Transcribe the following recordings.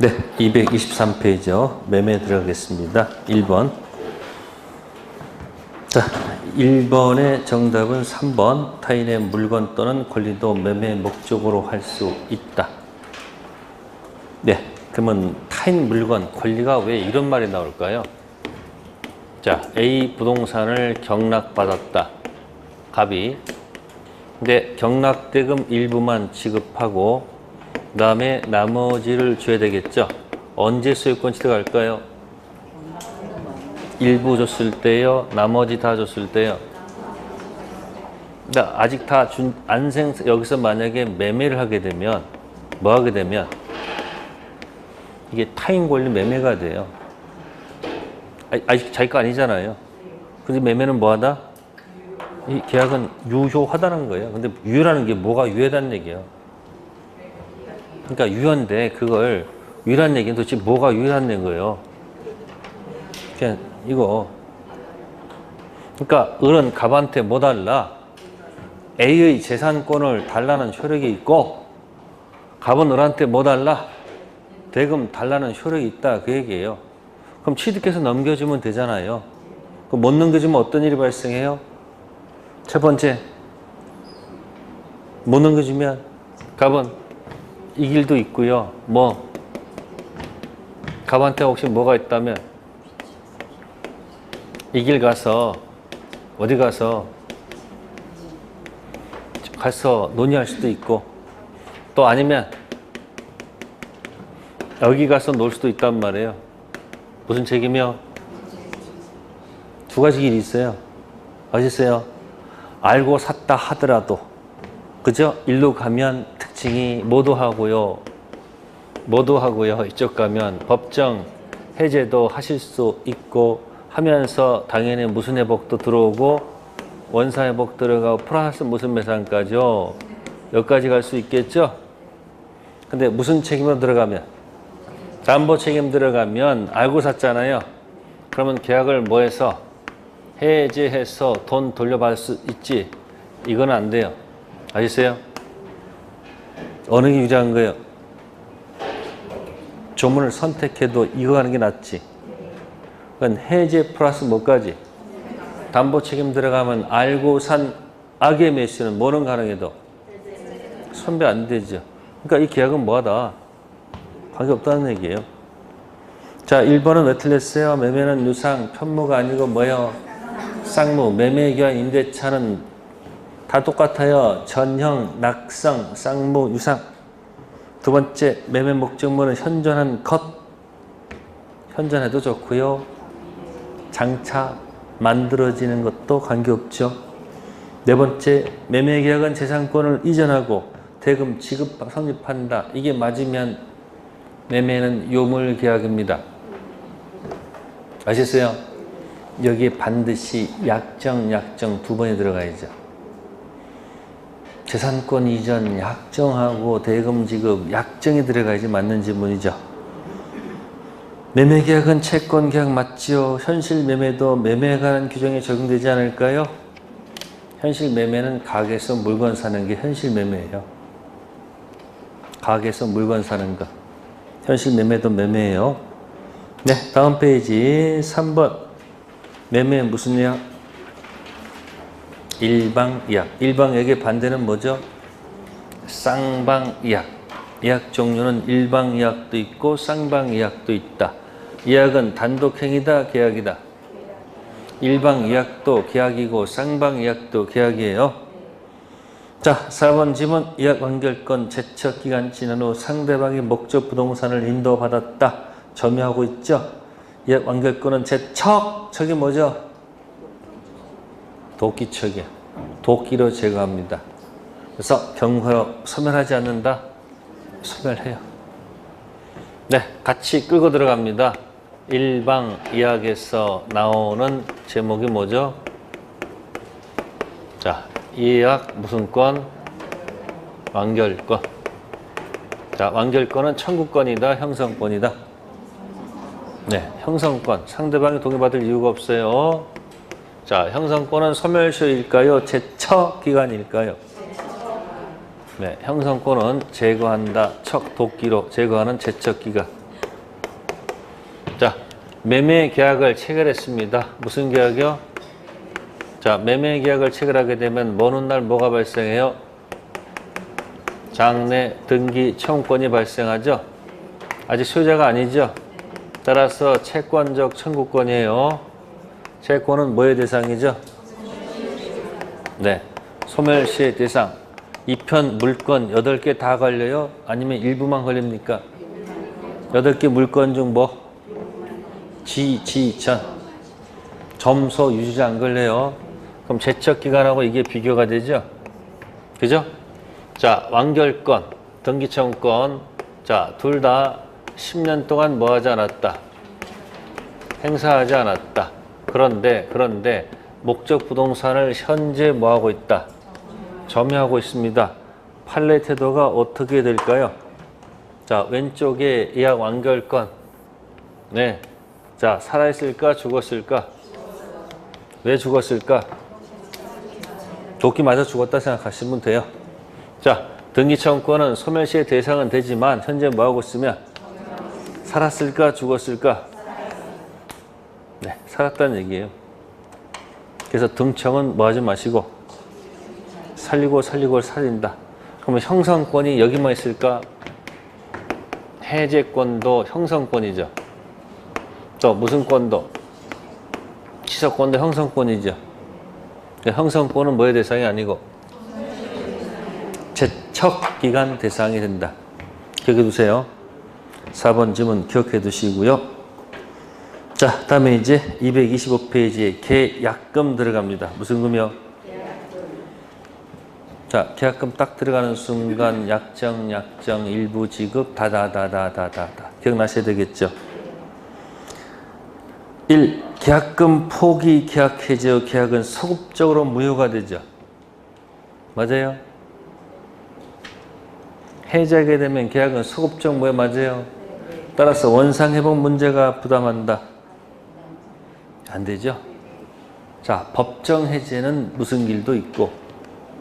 네, 223페이지요. 매매 들어가겠습니다. 1번. 자, 1번의 정답은 3번. 타인의 물건 또는 권리도 매매 목적으로 할 수 있다. 네, 그러면 타인 물건, 권리가 왜 이런 말이 나올까요? 자, A 부동산을 경락받았다. 갑이. 근데 경락대금 일부만 지급하고 그 다음에 나머지를 줘야 되겠죠. 언제 소유권 취득할까요? 일부 줬을 때요, 나머지 다 줬을 때요. 그러니까 아직 다 여기서 만약에 매매를 하게 되면 뭐 하게 되면 이게 타인 권리 매매가 돼요. 아직 자기 거 아니잖아요. 근데 매매는 뭐 하다? 이 계약은 유효하다는 거예요. 근데 유효라는 게 뭐가 유효하다는 얘기예요. 그러니까 유효인데 그걸 유효한 얘기는 도대체 뭐가 유효한 거예요? 그냥 이거. 그러니까 을은 갑한테 뭐 달라? A의 재산권을 달라는 효력이 있고 갑은 을한테 뭐 달라? 대금 달라는 효력이 있다. 그 얘기예요. 그럼 취득해서 넘겨주면 되잖아요. 그럼 못 넘겨주면 어떤 일이 발생해요? 첫 번째, 못 넘겨주면 갑은 이 길도 있고요. 갑한테 혹시 뭐가 있다면 이 길 가서 어디 가서 논의할 수도 있고 또 아니면 여기 가서 놀 수도 있단 말이에요. 무슨 책임이요? 두 가지 길이 있어요. 아시겠어요? 알고 샀다 하더라도 그죠? 일로 가면 특징이 뭐도 하고요. 이쪽 가면 법정 해제도 하실 수 있고 하면서 당연히 무슨 회복도 들어오고 원사 회복 들어가고 플러스 무슨 매상까지요. 여기까지 갈 수 있겠죠? 근데 무슨 책임으로 들어가면 담보 책임 들어가면 알고 샀잖아요. 그러면 계약을 뭐 해서 해제해서 돈 돌려받을 수 있지. 이건 안 돼요. 아시겠어요? 어느 게 유리한 거예요? 조문을 선택해도 이거 하는 게 낫지. 그건 해제 플러스 뭐까지? 담보 책임 들어가면 알고 산 악의 매수는 뭐는 가능해도 선배 안 되죠. 그러니까 이 계약은 뭐하다? 관계없다는 얘기예요. 자, 1번은 왜 틀렸어요? 매매는 유상, 편무가 아니고 뭐예요? 쌍무, 매매 기한 임대차는 다 똑같아요. 전형, 낙성, 쌍무, 유상. 두 번째, 매매 목적물은 현존한 것. 현존해도 좋고요. 장차 만들어지는 것도 관계없죠. 네 번째, 매매 계약은 재산권을 이전하고 대금 지급 성립한다. 이게 맞으면 매매는 요물 계약입니다. 아시겠어요? 여기에 반드시 약정 두 번이 들어가야죠. 재산권 이전 약정하고 대금 지급 약정이 들어가야지 맞는 지문이죠. 매매 계약은 채권 계약 맞지요? 현실 매매도 매매에 관한 규정에 적용되지 않을까요? 현실 매매는 가게에서 물건 사는 게 현실 매매예요. 가게에서 물건 사는 거. 현실 매매도 매매예요. 네, 다음 페이지 3번. 매매 무슨 약? 일방약. 일방약의 반대는 뭐죠? 쌍방약. 약 종류는 일방약도 있고 쌍방약도 있다. 약은 단독행위다, 계약이다. 일방약도 계약이고 쌍방약도 계약이에요. 자, 4번 지문. 예약 완결권 제척기간 지난 후 상대방이 목적 부동산을 인도받았다. 점유하고 있죠. 예약 완결권은 제척. 척이 뭐죠? 도끼척이야. 도끼로 제거합니다. 그래서 경고로 소멸하지 않는다. 소멸해요. 네, 같이 끌고 들어갑니다. 일방 예약에서 나오는 제목이 뭐죠? 자, 예약 무슨 권? 완결권. 자, 완결권은 청구권이다, 형성권이다. 네, 형성권. 상대방이 동의받을 이유가 없어요. 자, 형성권은 소멸시효일까요? 제척기간일까요? 네, 형성권은 제거한다. 척, 도끼로 제거하는 제척기간. 매매 계약을 체결했습니다. 무슨 계약이요? 자, 매매 계약을 체결하게 되면 먼 훗날 뭐가 발생해요? 장래 등기 청구권이 발생하죠. 아직 소유자가 아니죠. 따라서 채권적 청구권이에요. 채권은 뭐의 대상이죠? 네, 소멸시의 대상. 이 편 물건 8개 다 걸려요? 아니면 일부만 걸립니까? 8개 물건 중 뭐? 전. 점소 유지자 안 걸려요. 그럼 제척기간하고 이게 비교가 되죠? 그죠? 자, 완결권, 등기청구권. 자, 둘 다 10년 동안 뭐 하지 않았다? 행사하지 않았다. 그런데 목적 부동산을 현재 뭐 하고 있다? 점유하고 있습니다. 판례 태도가 어떻게 될까요? 자, 왼쪽에 예약 완결권. 네. 자, 살아있을까? 죽었을까? 왜 죽었을까? 도끼 맞아 죽었다 생각하시면 돼요. 자, 등기청구권은 소멸시의 대상은 되지만 현재 뭐 하고 있으면 살았을까? 죽었을까? 네, 살았다는 얘기예요. 그래서 등청은 뭐 하지 마시고 살리고 살린다. 그러면 형성권이 여기만 있을까? 해제권도 형성권이죠. 또 무슨 권도? 취소권도 형성권이죠. 형성권은 뭐의 대상이 아니고 제척기간 대상이 된다. 기억해 두세요. 4번 질문 기억해 두시고요. 자, 다음에 이제 225페이지에 계약금 들어갑니다. 무슨 금이요? 자, 계약금 딱 들어가는 순간 약정, 일부 지급, 다다다다다다. 기억나셔야 되겠죠? 1. 계약금 포기 계약 해지 후 계약은 소급적으로 무효가 되죠. 맞아요? 해지하게 되면 계약은 소급적 무효 맞아요? 따라서 원상회복 문제가 부담한다. 안 되죠? 자, 법정 해제는 무슨 길도 있고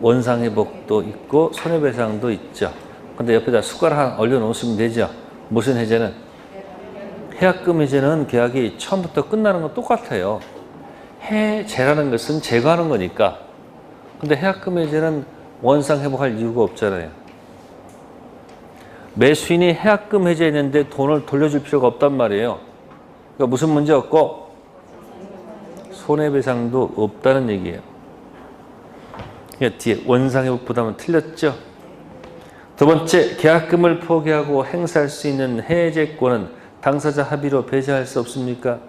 원상회복도 있고 손해배상도 있죠. 근데 옆에다 숟가락 하나 올려놓으시면 되죠. 무슨 해제는? 해약금 해제는 계약이 처음부터 끝나는 건 똑같아요. 해제라는 것은 제거하는 거니까. 근데 해약금 해제는 원상회복할 이유가 없잖아요. 매수인이 해약금 해제했는데 돈을 돌려줄 필요가 없단 말이에요. 그러니까 무슨 문제 없고 손해배상도 없다는 얘기예요. 뒤에 원상회복 부담은 틀렸죠. 두 번째, 계약금을 포기하고 행사할 수 있는 해제권은 당사자 합의로 배제할 수 없습니까?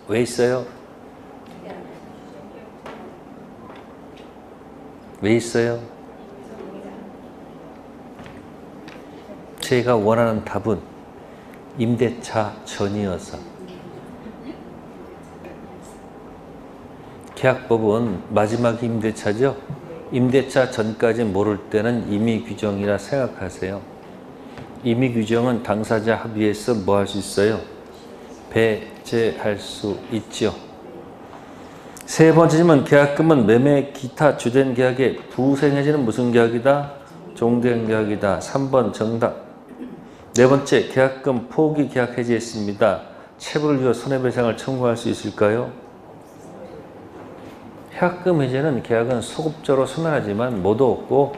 왜 있어요? 왜 있어요? 제가 원하는 답은 임대차 전이어서. 계약법은 마지막 임대차죠. 임대차 전까지 모를 때는 임의규정이라 생각하세요. 임의규정은 당사자 합의해서 뭐 할 수 있어요? 배제할 수 있죠. 세 번째 질문, 계약금은 매매 기타 주된 계약에 부생해지는 무슨 계약이다? 종된 계약이다. 3번 정답. 네 번째, 계약금 포기 계약 해지했습니다. 체불을 위해 손해배상을 청구할 수 있을까요? 해약금 해제는 계약은 소급적으로 소멸하지만 뭐도 없고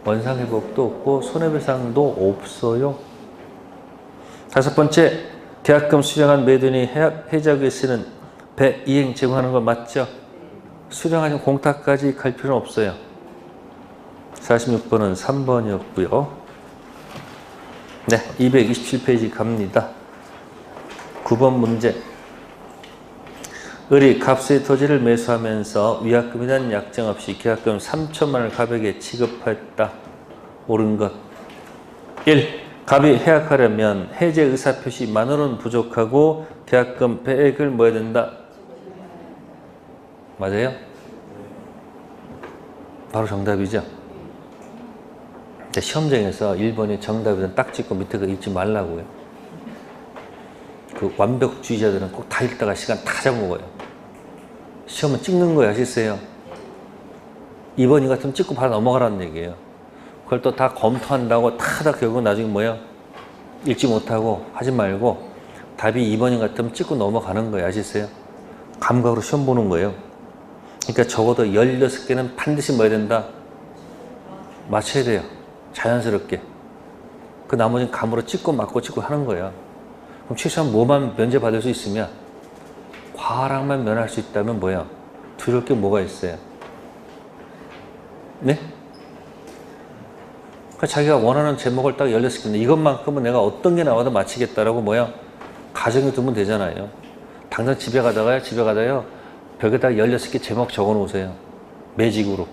원상회복도 없고 손해배상도 없어요. 다섯 번째, 계약금 수령한 매도인이 해지하기 위해서는 배이행 제공하는 거 맞죠? 수령하신 공탁까지 갈 필요는 없어요. 46번은 3번이었고요. 네, 227페이지 갑니다. 9번 문제. 을이 값의 토지를 매수하면서 위약금에 대한 약정 없이 계약금 3천만 원을 갑에게 지급했다. 옳은 것. 1. 갑이 해약하려면 해제 의사표시 10,000원은 부족하고 계약금 배액을 뭐 해야 된다? 맞아요? 바로 정답이죠. 시험장에서 1번이 정답이든 딱 찍고 밑에 거 읽지 말라고요. 그 완벽주의자들은 꼭 다 읽다가 시간 다 잡아먹어요. 시험은 찍는 거예요. 아시겠어요? 2번이 같으면 찍고 바로 넘어가라는 얘기예요. 그걸 또 다 검토한다고 다 결국 나중에 뭐야? 읽지 못하고 하지 말고 답이 2번인 것 같으면 찍고 넘어가는 거예요. 아시겠어요? 감각으로 시험 보는 거예요. 그러니까 적어도 16개는 반드시 뭐 해야 된다? 맞춰야 돼요. 자연스럽게. 그 나머지는 감으로 찍고 맞고 찍고 하는 거예요. 그럼 최소한 뭐만 면제받을 수 있으면 과락만 면할 수 있다면 뭐야? 두려울 게 뭐가 있어요? 네? 그러니까 자기가 원하는 제목을 딱 16개인데 이것만큼은 내가 어떤 게 나와도 맞히겠다라고 뭐야? 가정에 두면 되잖아요. 당장 집에 가다가요. 벽에다가 16개 제목 적어 놓으세요. 매직으로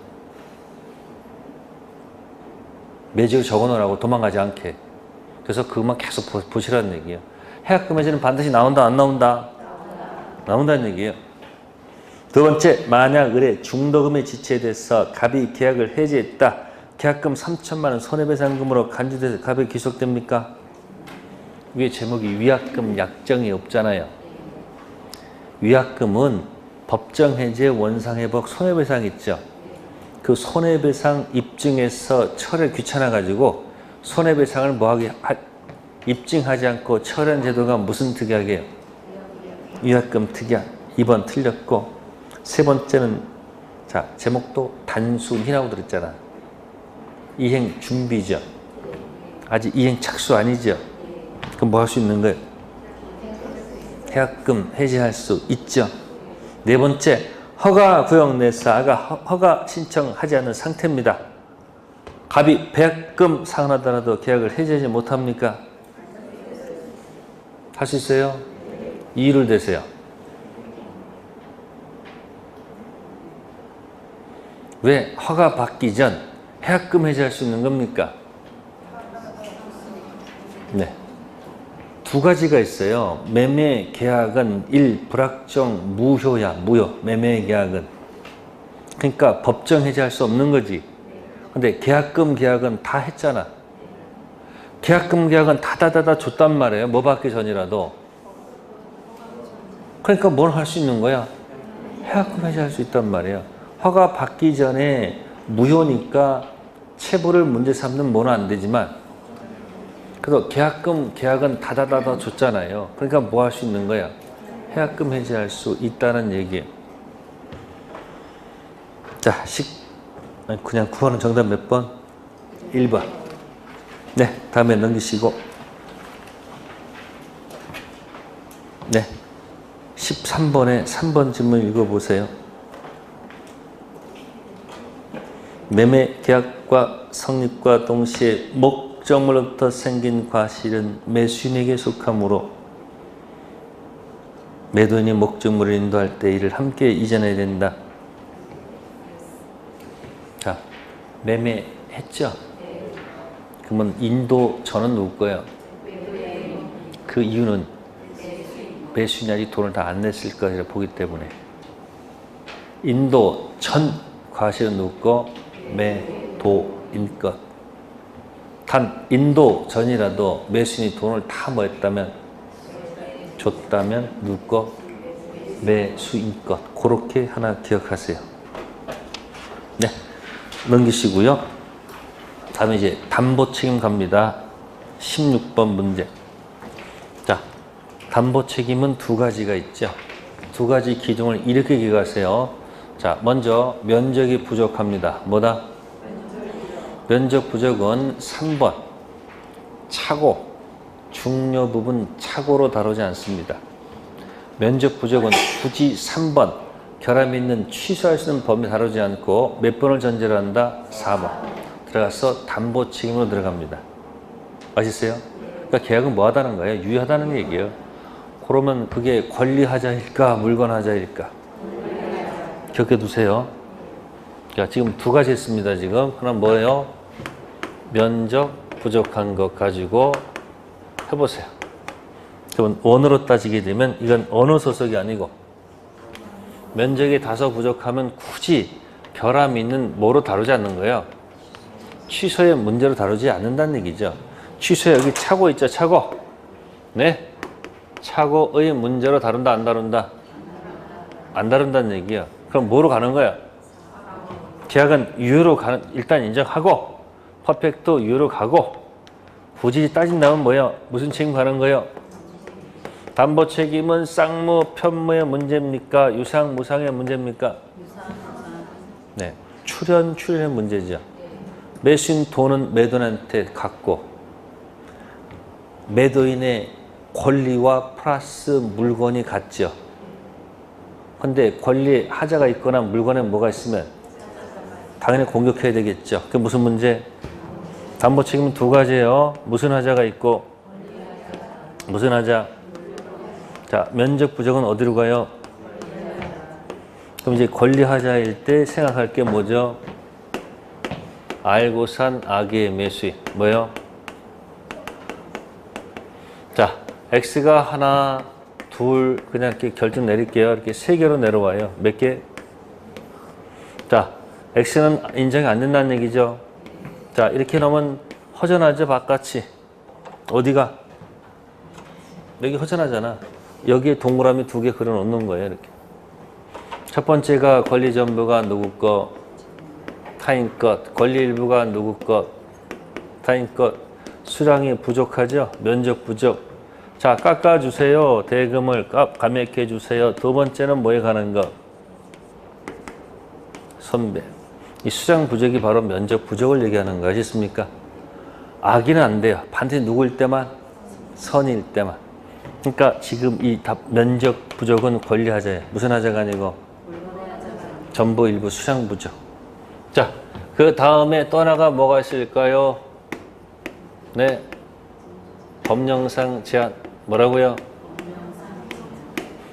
적어 놓으라고 도망가지 않게. 그래서 그것만 계속 보시라는 얘기예요. 해약금해제는 반드시 나온다, 안 나온다? 나온다는 얘기예요. 두 번째, 만약 을의 중도금의 지체에 대해서 갑이 계약을 해지했다. 계약금 3천만 원 손해배상금으로 간주돼서 갑에 기속됩니까? 위에 제목이 위약금 약정이 없잖아요. 위약금은 법정해제, 원상회복, 손해배상 있죠. 그 손해배상 입증에서 철회 귀찮아가지고 손해배상을 뭐하게 입증하지 않고 철회한 제도가 무슨 특약이에요? 위약금 특약. 2번 틀렸고, 세 번째는 자 제목도 단순히라고 들었잖아. 이행 준비죠. 아직 이행 착수 아니죠. 그럼 뭐 할 수 있는 거예요? 해약금 해지할 수 있죠. 네 번째, 허가 구역 내에서 아가 허가 신청하지 않은 상태입니다. 갑이 배약금 상환하더라도 계약을 해지하지 못합니까? 할 수 있어요? 이유를 대세요. 왜 허가 받기 전 해약금 해지할 수 있는 겁니까? 네. 두 가지가 있어요. 매매 계약은 1. 불확정 무효야. 무효. 매매 계약은. 그러니까 법정 해지할 수 없는 거지. 근데 계약금 계약은 다 했잖아. 계약금 계약은 다다다다 줬단 말이에요. 뭐 받기 전이라도. 그러니까 뭘 할 수 있는 거야? 해약금 해지할 수 있단 말이에요. 허가 받기 전에 무효니까 체불을 문제 삼는 뭐는 안 되지만, 그래서 계약은 다다다다 줬잖아요. 그러니까 뭐 할 수 있는 거야? 해약금 해지할 수 있다는 얘기예요. 자, 그냥 9번은 정답 몇 번? 1번. 네, 다음에 넘기시고. 네, 13번에 3번 질문 읽어보세요. 매매 계약과 성립과 동시에 목적물로부터 생긴 과실은 매수인에게 속하므로 매도인이 목적물을 인도할 때 이를 함께 이전해야 된다. 자, 매매했죠? 그러면 인도 전은 누구 거예요? 그 이유는 매수인이 아직 돈을 다 안 냈을 거라 보기 때문에. 인도 전 과실은 누구 거? 매도인 것. 단 인도 전이라도 매수인이 돈을 다 뭐 했다면? 줬다면 누구 거? 매수인 것. 그렇게 하나 기억하세요. 네, 넘기시고요. 다음에 이제 담보 책임 갑니다. 16번 문제. 자, 담보 책임은 두 가지가 있죠. 두 가지 기둥을 이렇게 기억하세요. 자, 먼저 면적이 부족합니다. 뭐다? 면적 부족은 3번 차고, 중요 부분 차고로 다루지 않습니다. 면적 부족은 굳이 3번 결함이 있는 취소할 수 있는 범위 다루지 않고 몇 번을 전제로 한다? 4번 들어가서 담보 책임으로 들어갑니다. 아시겠어요? 그러니까 계약은 뭐 하다는 거예요? 유효하다는 얘기예요. 그러면 그게 권리하자일까 물건하자일까? 기억해 두세요. 자, 지금 두 가지 있습니다. 지금 하나 뭐예요? 면적 부족한 것 가지고 해보세요. 그러면 원으로 따지게 되면 이건 언어 소속이 아니고, 면적이 다소 부족하면 굳이 결함이 있는 뭐로 다루지 않는 거예요? 취소의 문제로 다루지 않는다는 얘기죠. 취소에 여기 차고 있죠, 차고. 네, 차고의 문제로 다룬다, 안 다룬다? 안 다룬다는 얘기예요. 그럼 뭐로 가는 거야? 계약은 유효로 가는, 일단 인정하고, 퍼펙트 유효로 가고, 굳이 따진다면 뭐예요? 무슨 책임 가는 거예요? 담보 책임은 쌍무, 편무의 문제입니까? 유상, 무상의 문제입니까? 네, 출연의 문제죠. 매수인 돈은 매도인한테 갖고 매도인의 권리와 플러스 물건이 같죠. 근데 권리 하자가 있거나 물건에 뭐가 있으면 당연히 공격해야 되겠죠. 그게 무슨 문제? 담보 책임은 두 가지예요. 무슨 하자가 있고 무슨 하자? 자, 면적 부족은 어디로 가요? 그럼 이제 권리 하자일 때 생각할 게 뭐죠? 알고 산 악의 매수인. 뭐요? 자, X가 하나, 둘, 그냥 이렇게 결정 내릴게요. 이렇게 세 개로 내려와요. 몇 개? 자, X는 인정이 안 된다는 얘기죠. 자, 이렇게 놓으면 허전하죠, 바깥이. 어디가? 여기 허전하잖아. 여기에 동그라미 두 개 그려 놓는 거예요, 이렇게. 첫 번째가 권리 전부가 누구 거? 타인 것. 권리 일부가 누구 것? 타인 것. 수량이 부족하죠? 면적 부족. 자, 깎아주세요. 대금을 감액해 주세요. 두 번째는 뭐에 관한 거? 선배. 이 수량 부족이 바로 면적 부족을 얘기하는 거 아시겠습니까? 악의는 안 돼요. 반드시 누구일 때만? 선일 때만. 그러니까 지금 이 면적 부족은 권리 하자예요. 무슨 하자가 아니고? 전부 일부 수량 부족. 자, 그 다음에 또 하나가 뭐가 있을까요? 네. 법령상 제한. 뭐라고요?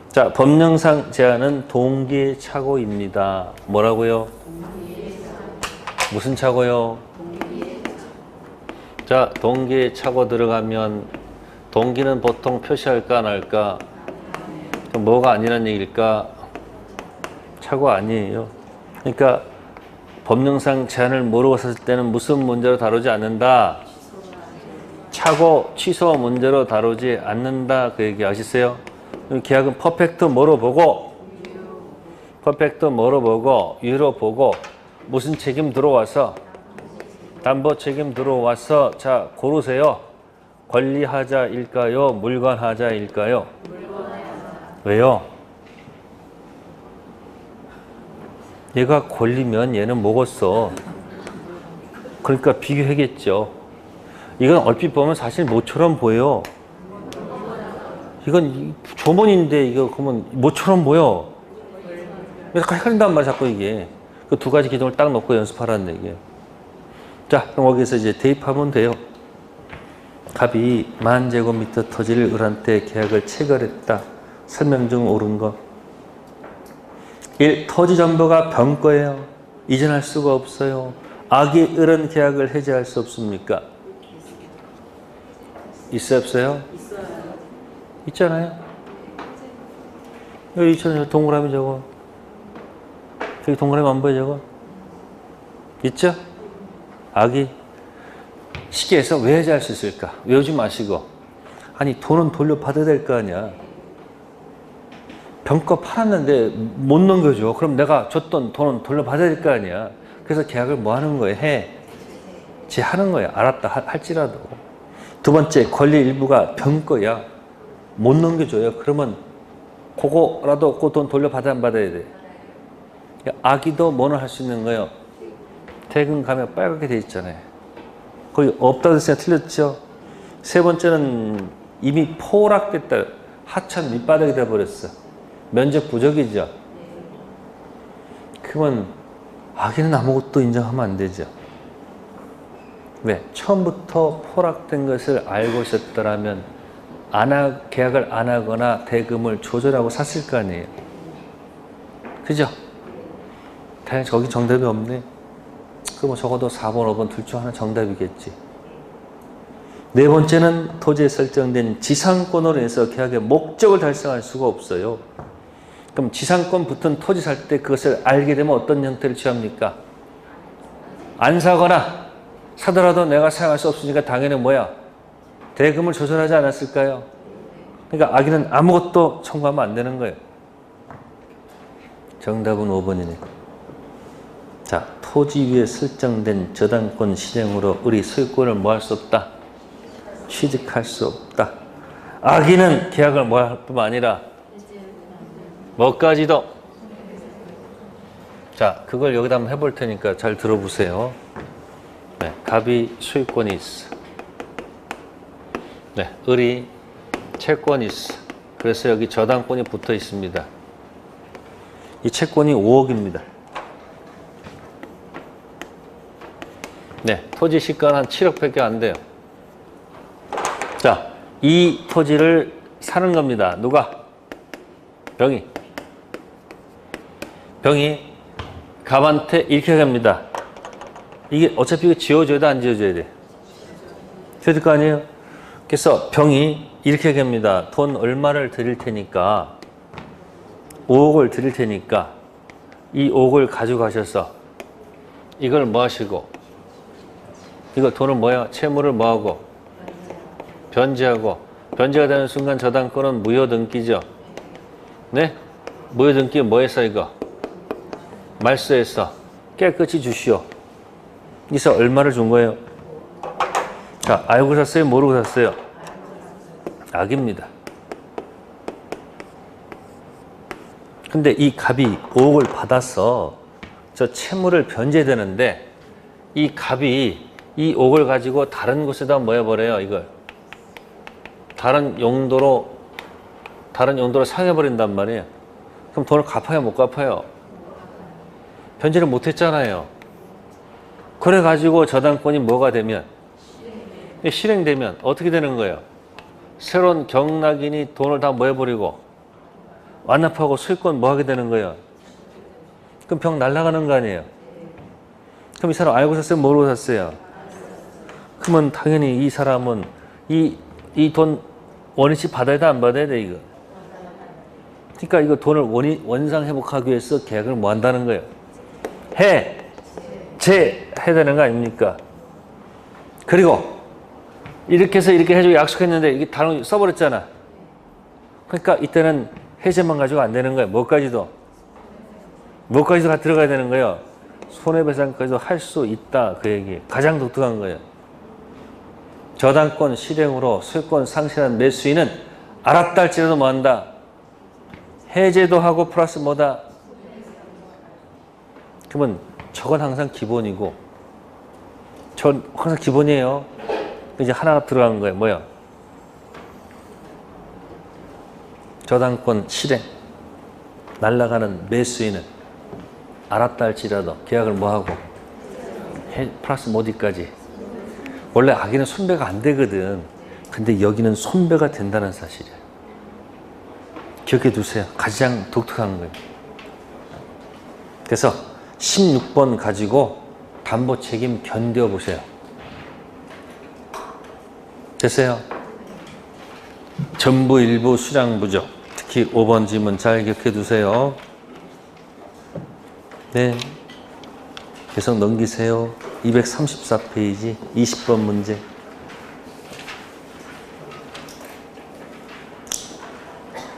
자, 법령상 제한은 동기의 착오입니다. 뭐라고요? 무슨 착오요? 자, 동기의 착오 들어가면 동기는 보통 표시할까 안 할까? 그럼 뭐가 아니란 얘기일까? 착오 아니에요. 그러니까 법령상 제한을 모르고 썼을 때는 무슨 문제로 다루지 않는다? 착오, 취소 문제로 다루지 않는다. 그 얘기 아시세요? 계약은 퍼펙트 뭐로 보고? 퍼펙트 뭐로 보고? 유로 보고 무슨 책임 들어와서? 담보 책임 들어와서 자, 고르세요. 권리 하자일까요? 물건 하자일까요? 왜요? 얘가 권리면 얘는 뭐겠어? 그러니까 비교하겠죠. 이건 얼핏 보면 사실 모처럼 보여. 이건 조문인데 이거 그러면 모처럼 보여. 그래서 헷갈린단 말이야 자꾸 이게. 그 두 가지 기둥을 딱 놓고 연습하라는 얘기예요. 자, 그럼 거기서 이제 대입하면 돼요. 갑이 10,000제곱미터 토지를 을한테 계약을 체결했다. 설명 중 옳은 거. 1. 토지 전부가 병거예요. 이전할 수가 없어요. 악이 을은 계약을 해제할 수 없습니까? 있어요, 없어요? 있어요. 있잖아요. 여기 있잖아요. 동그라미 저거. 저기 동그라미 안 보여 저거? 있죠? 악이 쉽게 해서 왜 해제할 수 있을까? 외우지 마시고. 아니 돈은 돌려받아야 될 거 아니야. 병거 팔았는데 못 넘겨줘. 그럼 내가 줬던 돈은 돌려받아야 될 거 아니야. 그래서 계약을 뭐 하는 거예요? 제하는 거예요. 알았다 할지라도. 두 번째, 권리 일부가 병거야. 못 넘겨줘요. 그러면 그거라도 그 돈 돌려받아야 안 받아야 돼. 악의도 뭐는 할 수 있는 거예요? 퇴근 가면 빨갛게 돼 있잖아요. 거기 없다고 했으니까 틀렸죠? 세 번째는 이미 포락됐다. 하천 밑바닥이 돼버렸어. 면적 부족이죠? 그러면 악의는 아무것도 인정하면 안 되죠. 왜? 처음부터 포락된 것을 알고 있었더라면 계약을 안 하거나 대금을 조절하고 샀을 거 아니에요. 그죠? 당연히 거기 정답이 없네. 그럼 적어도 4번, 5번 둘 중 하나 정답이겠지. 네 번째는 토지에 설정된 지상권으로 인해서 계약의 목적을 달성할 수가 없어요. 그럼 지상권 붙은 토지 살 때 그것을 알게 되면 어떤 형태를 취합니까? 안 사거나 사더라도 내가 사용할 수 없으니까 당연히 뭐야? 대금을 조절하지 않았을까요? 그러니까 악의는 아무것도 청구하면 안 되는 거예요. 정답은 5번이네. 자, 토지 위에 설정된 저당권 실행으로 을이 소유권을 뭐 할 수 없다? 취득할 수 없다. 악인은 계약을 뭐 할 뿐만 아니라 뭐까지도. 자, 그걸 여기다 한번 해볼 테니까 잘 들어보세요. 네, 갑이 소유권이 있어. 네, 을이 채권이 있어. 그래서 여기 저당권이 붙어 있습니다. 이 채권이 5억입니다. 네, 토지 시가는 한 7억밖에 안 돼요. 자, 이 토지를 사는 겁니다. 누가? 병이. 병이 갑한테 이렇게 합니다. 이게 어차피 이거 지어줘야 돼, 안 지어줘야 돼? 지어야 될 거 아니에요? 그래서 병이 이렇게 합니다. 돈 얼마를 드릴 테니까, 5억을 드릴 테니까, 이 5억을 가져가셔서, 이걸 뭐 하시고, 이거 돈을 뭐야? 채무를 뭐 하고? 변제하고, 변제가 되는 순간 저당권은 무효등기죠. 네? 무효등기 뭐 했어, 이거? 말소해서 깨끗이 주시오. 그래서 얼마를 준 거예요? 자, 알고 샀어요? 모르고 샀어요? 악입니다. 근데 이 갑이 5억을 받아서 저 채무를 변제되는데 이 갑이 이 5억을 가지고 다른 곳에다 뭐 해버려요, 이걸. 다른 용도로 사용해버린단 말이에요. 그럼 돈을 갚아요, 못 갚아요? 변제를 못 했잖아요. 그래가지고 저당권이 뭐가 되면? 실행되면 어떻게 되는 거예요? 새로운 경락인이 돈을 다 뭐 해버리고 완납하고 소유권 뭐 하게 되는 거예요? 그럼 병 날아가는 거 아니에요? 그럼 이 사람 알고 샀어요? 모르고 샀어요? 그러면 당연히 이 사람은 이 돈 원위치 받아야 돼, 안 받아야 돼, 이거? 그러니까 이거 돈을 원상 회복하기 위해서 계약을 뭐 한다는 거예요? 해야 되는 거 아닙니까? 그리고 이렇게 해서 이렇게 해주고 약속했는데 이게 다른 써버렸잖아. 그러니까 이때는 해제만 가지고 안 되는 거예요. 뭐까지도 다 들어가야 되는 거예요. 손해배상까지도 할 수 있다, 그 얘기. 가장 독특한 거예요. 저당권 실행으로 소유권 상실한 매수인은 알았다 할지라도 뭐 한다? 해제도 하고 플러스 뭐다? 그러면 저건 항상 기본이고 전 항상 기본이에요. 이제 하나가 들어간 거예요. 뭐야? 저당권 실행 날아가는 매수인은 알았다 할지라도 계약을 뭐하고 플러스 어디까지? 원래 악인은 손배가 안 되거든. 근데 여기는 손배가 된다는 사실이에요. 기억해 두세요. 가장 독특한 거예요. 그래서 16번 가지고 담보 책임 견뎌보세요. 됐어요? 전부 일부 수량부족. 특히 5번 질문 잘 기억해 두세요. 네. 계속 넘기세요. 234페이지 20번 문제.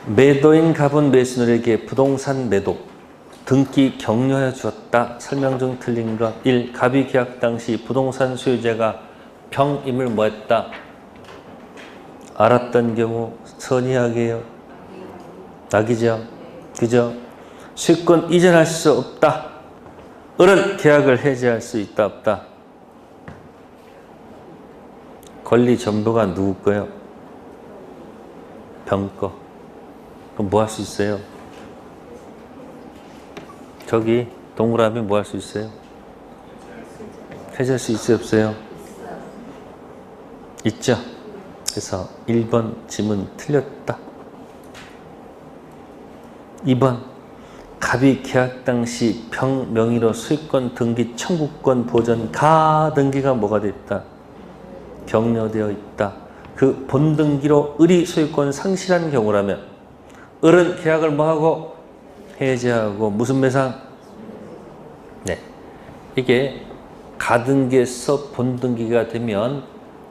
매도인 갑은 매수인에게 부동산 매도 등기 격려해 주었다. 설명 중 틀린 것. 1. 갑이 계약 당시 부동산 소유자가 병임을 뭐했다? 알았던 경우 선의하게요. 낙이죠. 그죠? 소유권 이전할 수 없다. 을은 계약을 해지할 수 있다, 없다? 권리 전부가 누구 거예요? 병 거. 그럼 뭐 할 수 있어요? 저기 동그라미 뭐 할 수 있어요? 해지할 수 있어요, 없어요? 있죠? 그래서 1번 질문 틀렸다. 2번 갑이 계약 당시 병 명의로 소유권 등기 청구권 보전 가등기가 뭐가 돼 있다? 격려되어 있다. 그 본등기로 을이 소유권 상실한 경우라면 을은 계약을 뭐하고? 해제하고. 무슨 매상? 네, 이게 가등기에서 본등기가 되면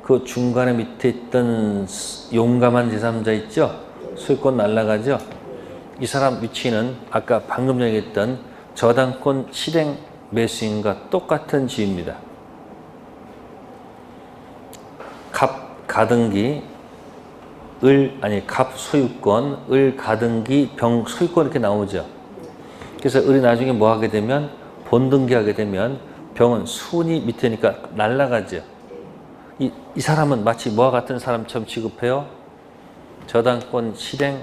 그 중간에 밑에 있던 용감한 제3자 있죠? 소유권 날라가죠? 이 사람 위치는 아까 방금 얘기했던 저당권 실행 매수인과 똑같은 지위입니다. 갑 가등기 갑 소유권, 을 가등기, 병 소유권 이렇게 나오죠. 그래서 을이 나중에 뭐 하게 되면 본등기 하게 되면 병은 순이 밑에니까 날아가죠. 이 사람은 마치 뭐와 같은 사람처럼 취급해요. 저당권 실행,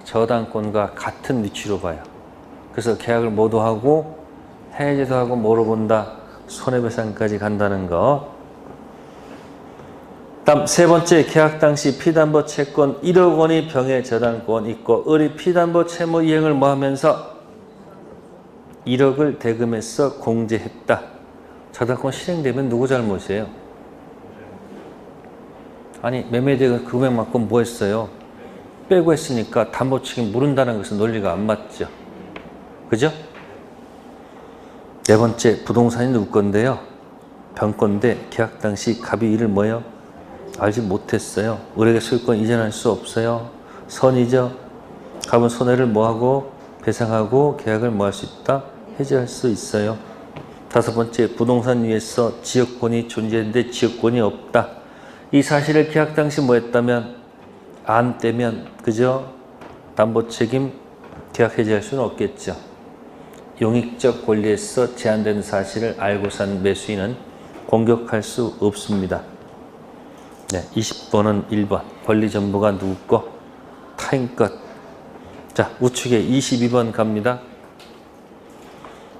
저당권과 같은 위치로 봐요. 그래서 계약을 모두 하고 해제도 하고 뭐로 본다? 손해배상까지 간다는 거. 다음 세 번째, 계약 당시 피담보 채권 1억 원이 병의 저당권 있고 을이 피담보 채무 이행을 뭐 하면서 1억을 대금해서 공제했다. 저당권 실행되면 누구 잘못이에요? 아니 매매대금 금액만큼 뭐 했어요? 빼고 했으니까 담보 책임 물은다는 것은 논리가 안 맞죠. 그죠? 네 번째, 부동산이 누구 건데요? 병 건데 계약 당시 갑이 이를 뭐예요? 알지 못했어요. 을에게 소유권 이전할 수 없어요. 선이죠. 갑은 손해를 뭐하고 배상하고 계약을 뭐 할 수 있다? 해지할 수 있어요. 다섯 번째, 부동산 위에서 지역권이 존재했는데 지역권이 없다. 이 사실을 계약 당시 뭐 했다면 안 떼면 그죠? 담보 책임 계약 해지할 수는 없겠죠. 용익적 권리에서 제한된 사실을 알고 산 매수인은 공격할 수 없습니다. 네, 20번은 1번. 권리 전부가 누구 거? 타인 것. 자, 우측에 22번 갑니다.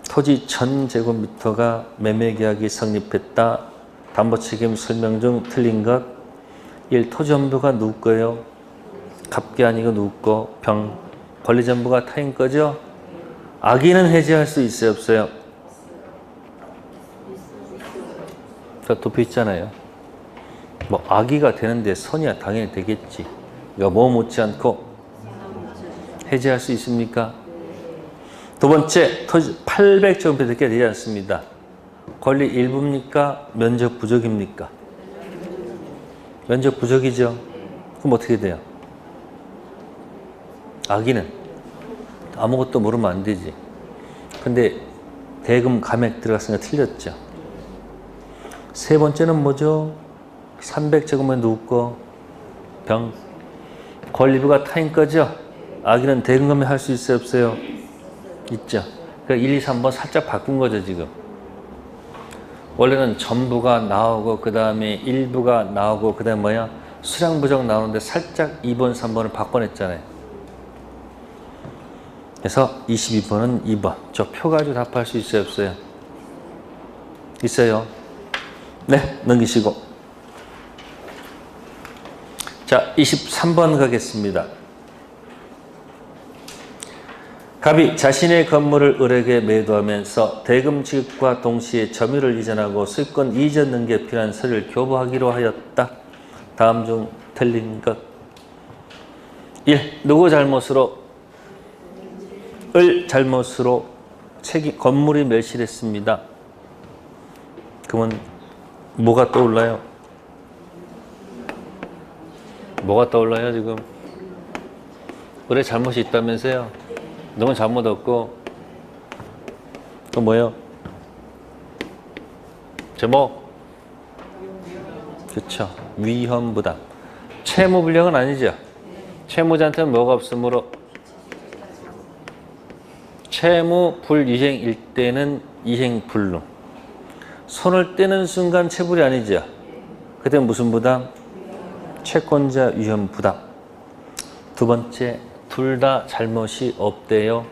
토지 1000제곱미터가 매매계약이 성립했다. 담보책임 설명 중 틀린 것. 1. 토지 전부가 누구 거예요? 갑게 아니고 누구 거? 병. 권리 전부가 타인 거죠? 악의는 해지할 수 있어요? 없어요? 저 도표 있잖아요. 뭐 악의가 되는데 선이야 당연히 되겠지. 그러니까 뭐 못지않고 해지할 수 있습니까? 두 번째, 토지 800제곱미터밖에 되지 않습니다. 권리 일부입니까? 면적 부족입니까? 면적 부족이죠. 그럼 어떻게 돼요? 악의는 아무것도 모르면 안 되지. 근데 대금 감액 들어갔으니까 틀렸죠. 세 번째는 뭐죠? 300제곱미터 누구 거? 병. 권리부가 타인 거죠? 악의는 대금 감액 할 수 있어요? 없어요? 있죠. 그러니까 1, 2, 3번 살짝 바꾼 거죠, 지금. 원래는 전부가 나오고, 그 다음에 일부가 나오고, 그 다음에 뭐야? 수량 부족 나오는데 살짝 2번, 3번을 바꿔냈잖아요. 그래서 22번은 2번. 저 표 가지고 답할 수 있어요? 없어요? 있어요. 네, 넘기시고. 자, 23번 가겠습니다. 갑이 자신의 건물을 을에게 매도하면서 대금 지급과 동시에 점유를 이전하고 소유권 이전 등기에 필요한 서류를 교부하기로 하였다. 다음 중 틀린 것. 1. 누구 잘못으로? 을 잘못으로 건물이 멸실했습니다. 그러면 뭐가 떠올라요? 뭐가 떠올라요 지금? 을의 잘못이 있다면서요? 너무 잘못 없고 또 뭐예요? 제목? 그렇죠. 위험부담. 채무불량은 아니죠. 채무자한테는 뭐가 없으므로 채무 불이행일 때는 이행불능. 손을 떼는 순간 체불이 아니죠. 그때 무슨 부담? 채권자 위험부담. 두 번째, 둘 다 잘못이 없대요.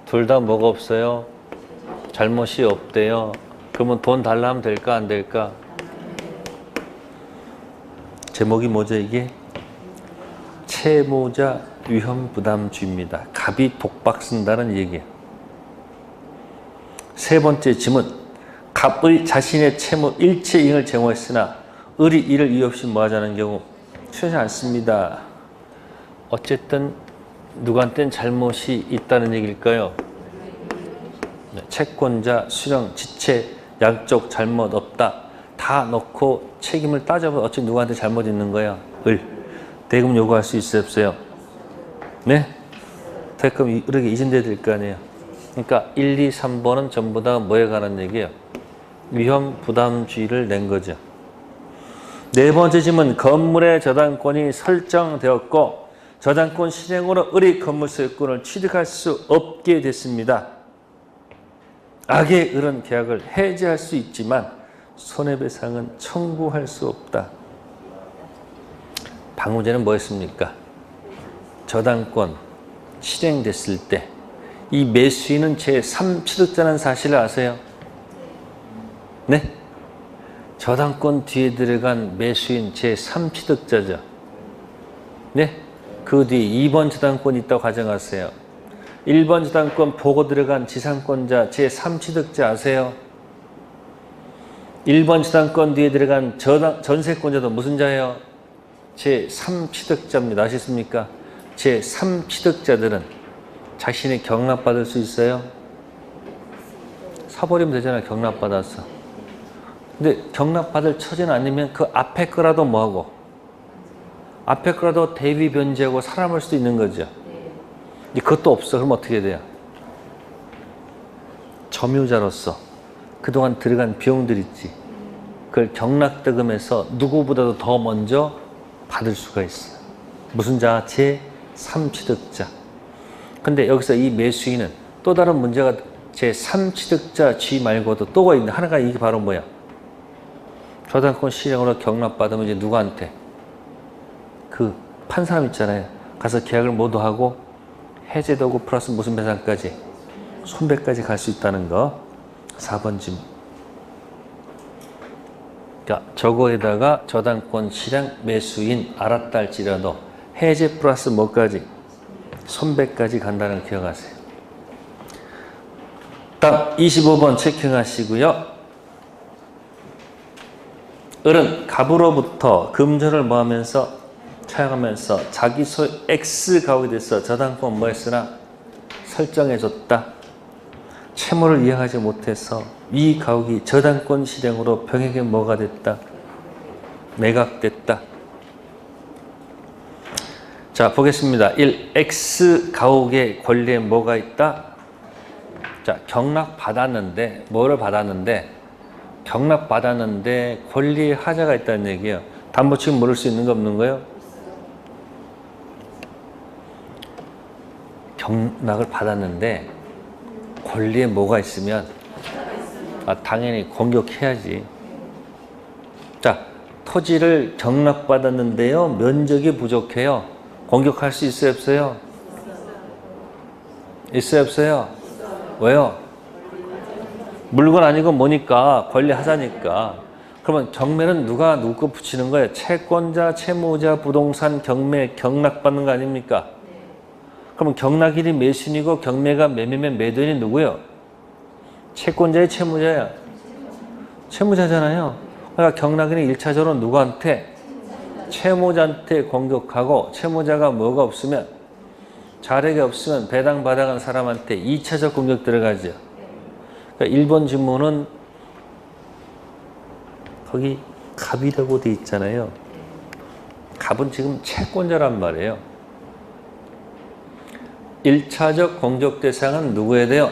둘 다 뭐가 없어요? 잘못이 없대요. 그러면 돈 달라 하면 될까 안 될까? 제목이 뭐죠 이게? 채무자 위험부담주의입니다. 갑이 독박 쓴다는 얘기예요. 세 번째 지문. 갑의 자신의 채무 일체 이행을 제공했으나 을이 이를 이유 없이 뭐 하자는 경우 수용하지 않습니다. 어쨌든 누구한테는 잘못이 있다는 얘기일까요? 채권자, 수령, 지체, 양쪽 잘못 없다. 다 넣고 책임을 따져보면 어쨌든 누구한테 잘못 있는 거야? 을. 대금 요구할 수 있어요? 없어요? 네? 대금 을에게 이전돼야 될 거 아니에요? 그러니까 1, 2, 3번은 전부 다 뭐에 관한 얘기예요? 위험 부담주의를 낸 거죠. 네 번째 질문, 건물의 저당권이 설정되었고 저당권 실행으로 을이 건물 소유권을 취득할 수 없게 됐습니다. 악의 을은 계약을 해지할 수 있지만 손해배상은 청구할 수 없다. 방금 전에 뭐였습니까? 저당권 실행됐을 때 이 매수인은 제3취득자라는 사실을 아세요? 네? 저당권 뒤에 들어간 매수인 제3취득자죠. 네? 그 뒤에 2번 저당권이 있다고 가정하세요. 1번 저당권 보고 들어간 지상권자 제3취득자 아세요? 1번 저당권 뒤에 들어간 전세권자도 무슨 자예요? 제3취득자입니다. 아시겠습니까? 제3취득자들은 자신이 경납받을 수 있어요? 사버리면 되잖아요. 경납받았어. 근데 경납받을 처지는 아니면 그 앞에 거라도 뭐하고? 앞에 거라도 대비 변제하고 살아남을 수도 있는 거죠. 그것도 없어. 그럼 어떻게 돼요? 점유자로서 그동안 들어간 비용들 있지. 그걸 경락대금에서 누구보다도 더 먼저 받을 수가 있어요. 무슨 자? 제3취득자. 근데 여기서 이 매수인은 또 다른 문제가 제3취득자 G 말고도 또가 있는데 하나가 이게 바로 뭐야? 저당권 실행으로 경납받으면 이제 누구한테? 그 판 사람 있잖아요. 가서 계약을 모두 하고 해제되고 플러스 무슨 배상까지? 손배까지 갈 수 있다는 거. 4번 질문. 그러니까 저거에다가 저당권 실행 매수인 알았다 할지라도 해제 플러스 뭐까지? 손배까지 간다는 걸 기억하세요. 다음 25번 체킹하시고요. 을은 갑으로부터 금전을 뭐하면서 차용하면서 자기 소유 X 가옥에 대해서 저당권 뭐했으나 설정해줬다. 채무를 이행하지 못해서 이 가옥이 저당권 실행으로 병에게 뭐가 됐다? 매각됐다. 자, 보겠습니다. 1. X 가옥의 권리에 뭐가 있다? 자, 경락받았는데, 뭐를 받았는데, 경락받았는데 권리에 하자가 있다는 얘기예요. 담보칙은 물을 수 있는 거 없는 거예요? 경락을 받았는데 권리에 뭐가 있으면 당연히 공격해야지. 자, 토지를 경락받았는데요. 면적이 부족해요. 공격할 수 있어요, 없어요? 있어요, 없어요? 왜요? 물건 아니고 뭐니까? 권리하자니까. 그러면 경매는 누가 누구 거 붙이는 거예요? 채권자, 채무자, 부동산, 경매, 경락받는 거 아닙니까? 그러면 경락일이 매수인이고 경매가 매매면 매도인이 누구예요? 채권자의 채무자야. 채무자잖아요. 그러니까 경락일은 1차적으로 누구한테? 채무자한테 공격하고 채무자가 뭐가 없으면 자력이 없으면 배당받아간 사람한테 2차적 공격 들어가죠. 그러니까 1번 질문은 거기 갑이라고 돼 있잖아요. 갑은 지금 채권자란 말이에요. 1차적 공격 대상은 누구에 돼요?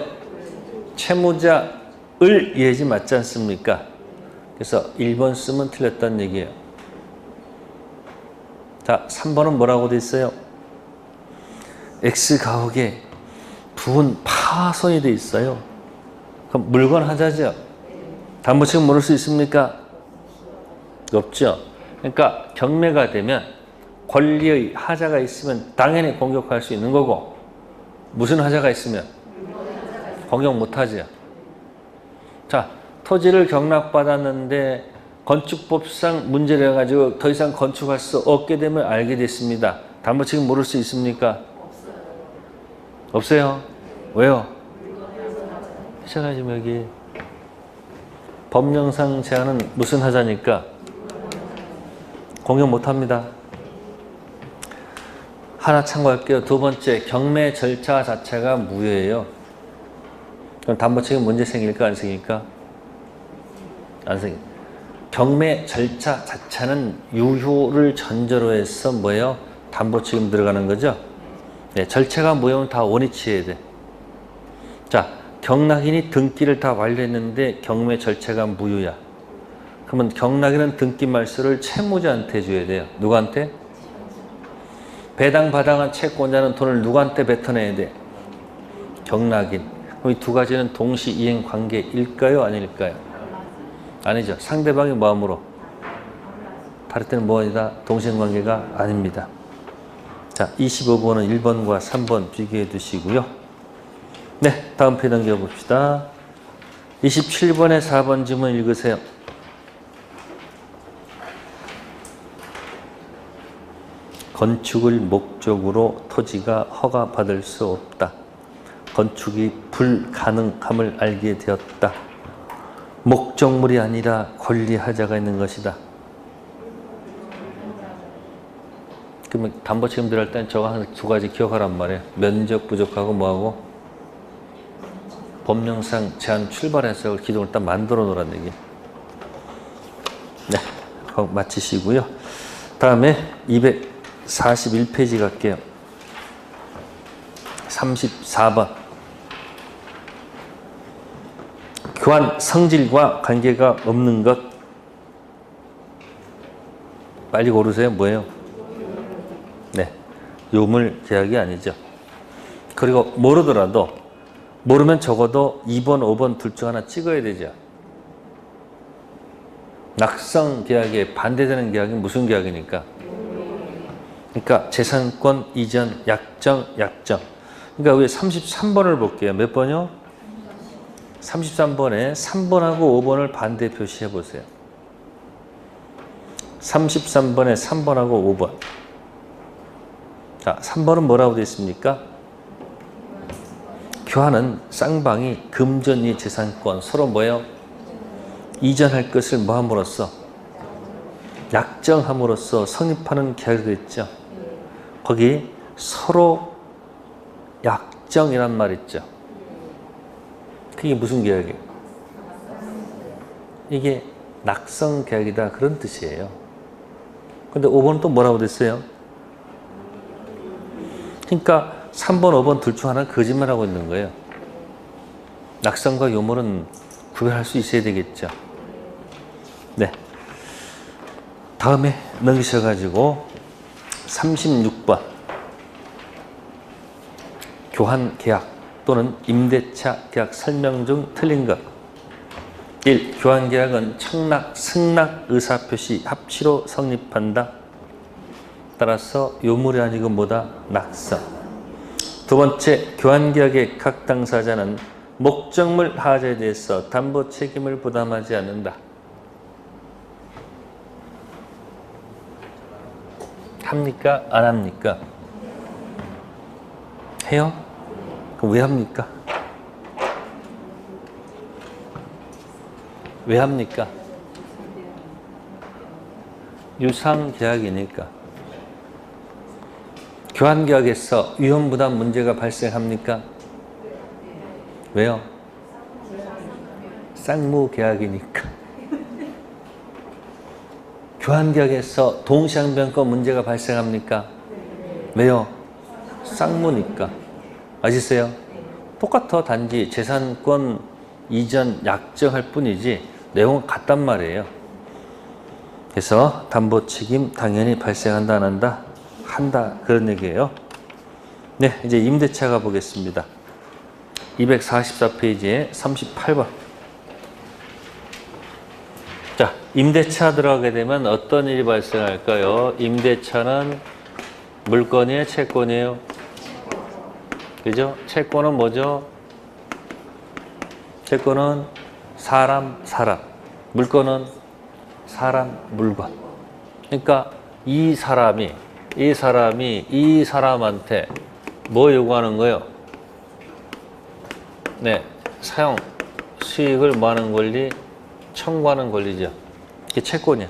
채무자 을 이해지 맞지 않습니까? 그래서 1번 쓰면 틀렸다는 얘기예요. 자, 3번은 뭐라고 돼 있어요? X 가옥에 부은 파손이 돼 있어요. 그럼 물건 하자죠? 담보칙은 물을 수 있습니까? 없죠. 그러니까 경매가 되면 권리의 하자가 있으면 당연히 공격할 수 있는 거고, 무슨 하자가 있으면 공격 못하죠. 자, 토지를 경락받았는데 건축법상 문제를 해가지고 더 이상 건축할 수 없게 되면 알게 됐습니다. 담보칙은 물을 수 있습니까? 없어요. 왜요? 있잖아요, 지금 여기. 법령상 제한은 무슨 하자니까? 공격 못합니다. 하나 참고할게요. 두 번째, 경매 절차 자체가 무효예요. 그럼 담보책임 문제 생길까 안 생길까? 안 생겨. 경매 절차 자체는 유효를 전제로 해서 뭐예요? 담보책임 들어가는 거죠? 네, 절차가 무효면 다 원위치해야 돼. 자, 경락인이 등기를 다 완료했는데 경매 절차가 무효야. 그러면 경락이는 등기 말소를 채무자한테 줘야 돼요. 누구한테? 배당받아간 채권자는 돈을 누구한테 뱉어내야 돼? 경락인. 그럼 이 두 가지는 동시 이행 관계일까요? 아닐까요? 아니죠. 상대방의 마음으로. 다를 때는 뭐이다? 동시행 관계가 아닙니다. 자, 25번은 1번과 3번 비교해 두시고요. 네, 다음 페이지 넘겨봅시다. 27번에 4번 지문 읽으세요. 건축을 목적으로 토지가 허가받을 수 없다. 건축이 불가능함을 알게 되었다. 목적물이 아니라 권리하자가 있는 것이다. 그러면 담보 책임 들어갈 때는 저거 한 두 가지 기억하란 말이에요. 면적 부족하고 뭐하고 법령상 제한 출발 해석을 기둥을 딱 만들어 놓으란 얘기. 네, 마치시고요. 다음에 241페이지 갈게요. 34번. 교환 성질과 관계가 없는 것. 빨리 고르세요. 뭐예요? 네, 요물 계약이 아니죠. 그리고 모르더라도 모르면 적어도 2번, 5번 둘 중 하나 찍어야 되죠. 낙성 계약에 반대되는 계약이 무슨 계약이니까? 그러니까 재산권 이전 약정. 그러니까 우리 33번을 볼게요. 몇 번이요? 33번에 3번하고 5번을 반대 표시해 보세요. 33번에 3번하고 5번. 자, 3번은 뭐라고 되어 있습니까? 교환은 쌍방이 금전이 재산권 서로 뭐예요? 이전할 것을 뭐 함으로써? 약정함으로써 성립하는 계약이 됐죠. 거기 서로 약정이란 말 있죠. 그게 무슨 계약이에요? 이게 낙성 계약이다 그런 뜻이에요. 근데 5번은 또 뭐라고 됐어요? 그러니까 3번, 5번 둘 중 하나는 거짓말하고 있는 거예요. 낙성과 요물은 구별할 수 있어야 되겠죠. 네. 다음에 넘기셔가지고 36번. 교환 계약 또는 임대차 계약 설명 중 틀린 것. 1. 교환 계약은 청락, 승낙, 의사표시, 합치로 성립한다. 따라서 요물이 아니고 뭐다? 낙성. 두 번째, 교환 계약의 각 당사자는 목적물 하자에 대해서 담보 책임을 부담하지 않는다. 합니까? 안 합니까? 해요? 그럼 왜 합니까? 왜 합니까? 유상계약이니까. 교환계약에서 위험부담 문제가 발생합니까? 왜요? 쌍무계약이니까. 교환계약에서 동시항변권 문제가 발생합니까? 왜요? 쌍무니까. 아시세요? 똑같아. 단지 재산권 이전 약정할 뿐이지 내용은 같단 말이에요. 그래서 담보 책임 당연히 발생한다 안 한다? 한다 그런 얘기예요. 네, 이제 임대차 가보겠습니다. 244페이지에 38번. 자, 임대차 들어가게 되면 어떤 일이 발생할까요? 임대차는 물건이에요? 채권이에요? 그죠? 채권은 뭐죠? 채권은 사람. 물건은 사람, 물건. 그러니까 이 사람이 이 사람한테 뭐 요구하는 거예요? 네, 사용, 수익을 뭐 하는 권리? 청구하는 권리죠. 이게 채권이야.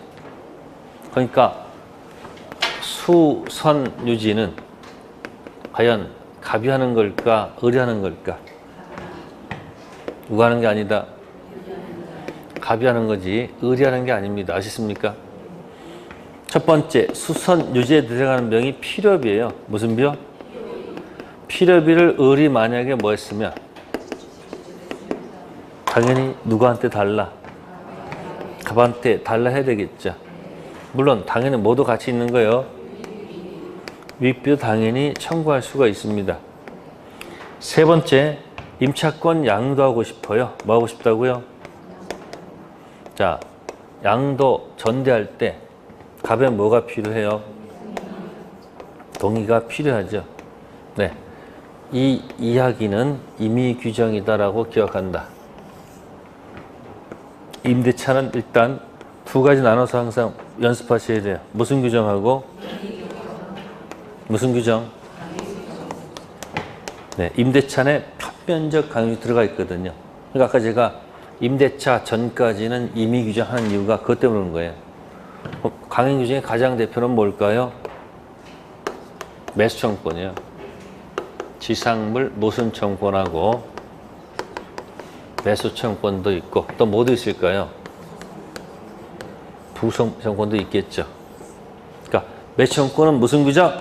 그러니까 수선 유지는 과연 갑이 하는 걸까? 을이 하는 걸까? 누가 하는 게 아니다. 갑이 하는 거지 을이 하는 게 아닙니다. 아시습니까? 첫 번째, 수선 유지에 들어가는 명이 필요비예요. 무슨 비요? 필요비를 을이 만약에 뭐 했으면 당연히 누구한테 달라? 답한테 달라 해야 되겠죠. 물론 당연히 모두 같이 있는 거예요. 위비도 당연히 청구할 수가 있습니다. 세 번째, 임차권 양도하고 싶어요. 뭐 하고 싶다고요? 자, 양도 전대할 때 갑에 뭐가 필요해요? 동의가 필요하죠. 네, 이 이야기는 임의 규정이다라고 기억한다. 임대차는 일단 두 가지 나눠서 항상 연습하셔야 돼요. 무슨 규정하고 무슨 규정? 네, 임대차에 편면적 강요가 들어가 있거든요. 그러니까 아까 제가 임대차 전까지는 임의 규정하는 이유가 그것 때문에 그런 거예요. 강행 규정의 가장 대표는 뭘까요? 매수청권이에요. 지상물 모순청권하고 매수청권도 있고 또 뭐도 있을까요? 부성청권도 있겠죠. 그러니까 매수청권은 무슨 규정?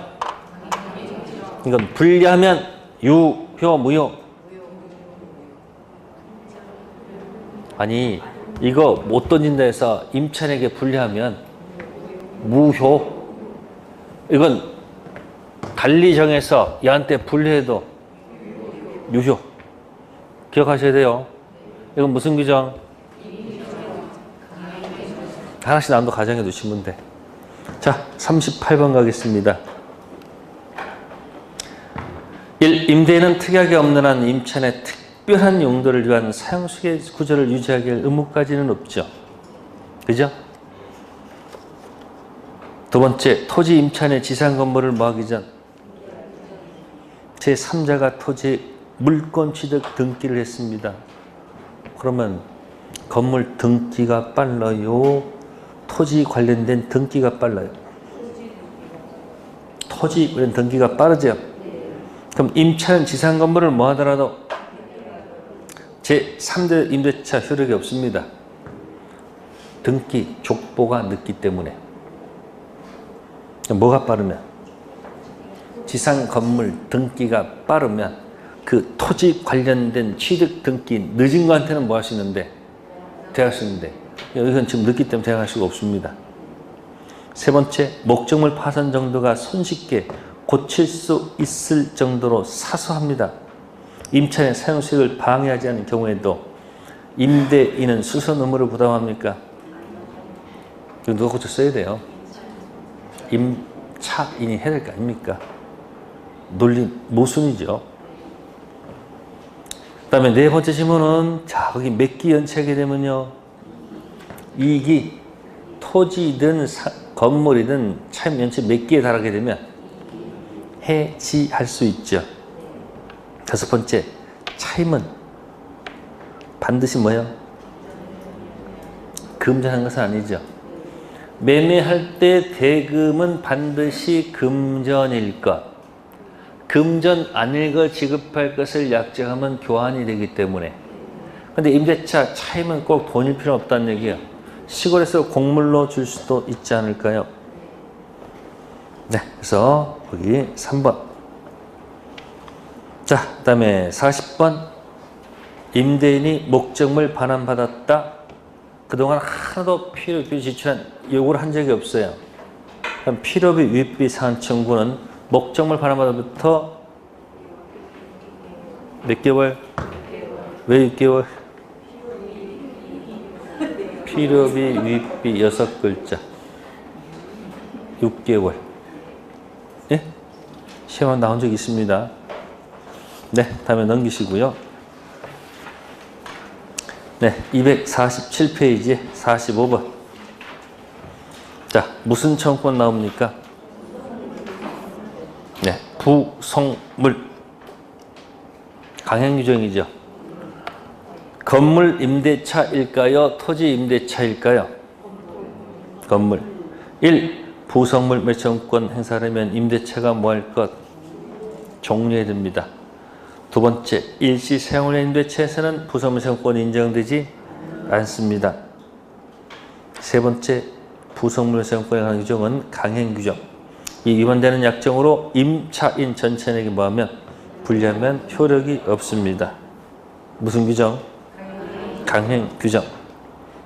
이건 분리하면 유효, 무효. 아니 이거 못 던진다 해서 임차인에게 분리하면 무효. 이건 달리 정해서 얘한테 분리해도 유효. 기억하셔야 돼요. 이건 무슨 규정? 하나씩 나눠 가정해 두시면 돼. 자, 38번 가겠습니다. 1. 임대인은 특약이 없는 한 임차인의 특별한 용도를 위한 사용수의 구조를 유지하기 위할 의무까지는 없죠. 그죠? 두 번째, 토지 임차인의 지상 건물을 뭐하기 전 제3자가 토지 물권 취득 등기를 했습니다. 그러면 건물 등기가 빨라요? 토지 관련된 등기가 빨라요? 토지 관련 등기가 빠르죠? 그럼 임차인 지상 건물을 뭐 하더라도 제3대 임대차 효력이 없습니다. 등기, 족보가 늦기 때문에. 뭐가 빠르면? 지상 건물 등기가 빠르면 그 토지 관련된 취득 등기 늦은 거한테는 뭐 할 수 있는데? 대할 수 있는데 이건 지금 늦기 때문에 대할 수가 없습니다. 세 번째, 목적물 파손 정도가 손쉽게 고칠 수 있을 정도로 사소합니다. 임차인의 사용수익을 방해하지 않는 경우에도 임대인은 수선 의무를 부담합니까? 이거 누가 고쳤어야 돼요? 임차인이 해야 될 거 아닙니까? 논리 모순이죠. 그 다음에 네 번째 질문은 자 거기 몇 기 연체하게 되면요 이익이 토지든 건물이든 차임 연체 몇 기에 달하게 되면 해지할 수 있죠. 다섯 번째, 차임은 반드시 뭐예요? 금전한 것은 아니죠. 매매할 때 대금은 반드시 금전일 것. 금전 아닐 걸 지급할 것을 약정하면 교환이 되기 때문에. 근데 임대차 차임은 꼭 돈일 필요 없다는 얘기예요. 시골에서 곡물로 줄 수도 있지 않을까요? 네, 그래서 거기 3번. 자, 그 다음에 40번. 임대인이 목적물 반환받았다. 그동안 하나도 필요비 지출한 요구를 한 적이 없어요. 그럼 필요비 위비 사안 청구는 목적물 반환받아부터 몇 개월? 왜 6개월? 필요비 위비 6글자 6개월. 예? 시험에 나온 적 있습니다. 네, 다음에 넘기시고요. 네, 247페이지 45번. 자, 무슨 청구권 나옵니까? 네, 부속물. 강행규정이죠. 건물 임대차일까요? 토지 임대차일까요? 건물. 1. 부속물 매청권 행사하려면 임대차가 뭐 할 것? 종료해야 됩니다. 두 번째, 일시 사용을 임대차에서는 부속물 매청권이 인정되지 않습니다. 세 번째, 부속물 매청권에 관한 규정은 강행규정. 이 위반되는 약정으로 임차인 전체에게 뭐하면 분리하면 효력이 없습니다. 무슨 규정? 강행규정.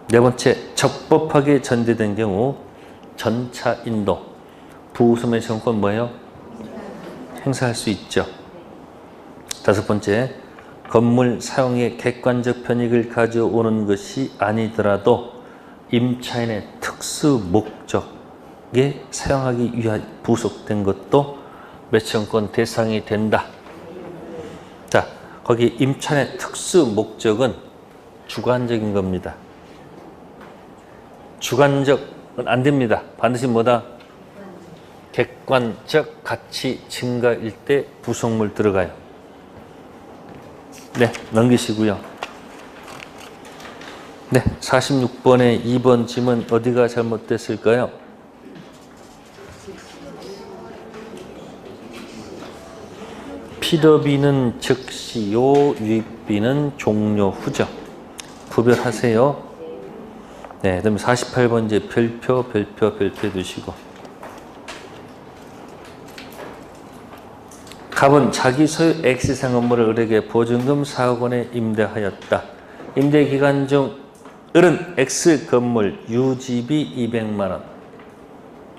네 번째, 적법하게 전제된 경우 전차 인도, 부우수의 정권 뭐예요? 행사할 수 있죠. 다섯 번째, 건물 사용에 객관적 편익을 가져오는 것이 아니더라도 임차인의 특수 목적에 사용하기 위하여 부속된 것도 매칭권 대상이 된다. 자, 거기 임차인의 특수 목적은 주관적인 겁니다. 주관적은 안 됩니다. 반드시 뭐다? 객관적 가치 증가일 때 부속물 들어가요. 네, 넘기시고요. 네, 46번의 2번 질문 어디가 잘못됐을까요? 필요비는 즉시요, 유익비는 종료 후죠. 구별하세요. 네, 그다음에 48번 이제 별표 두시고. 갑은 자기 소유 X상 건물을 을에게 보증금 4억 원에 임대하였다. 임대 기간 중 을은 X 건물 유지비 200만 원.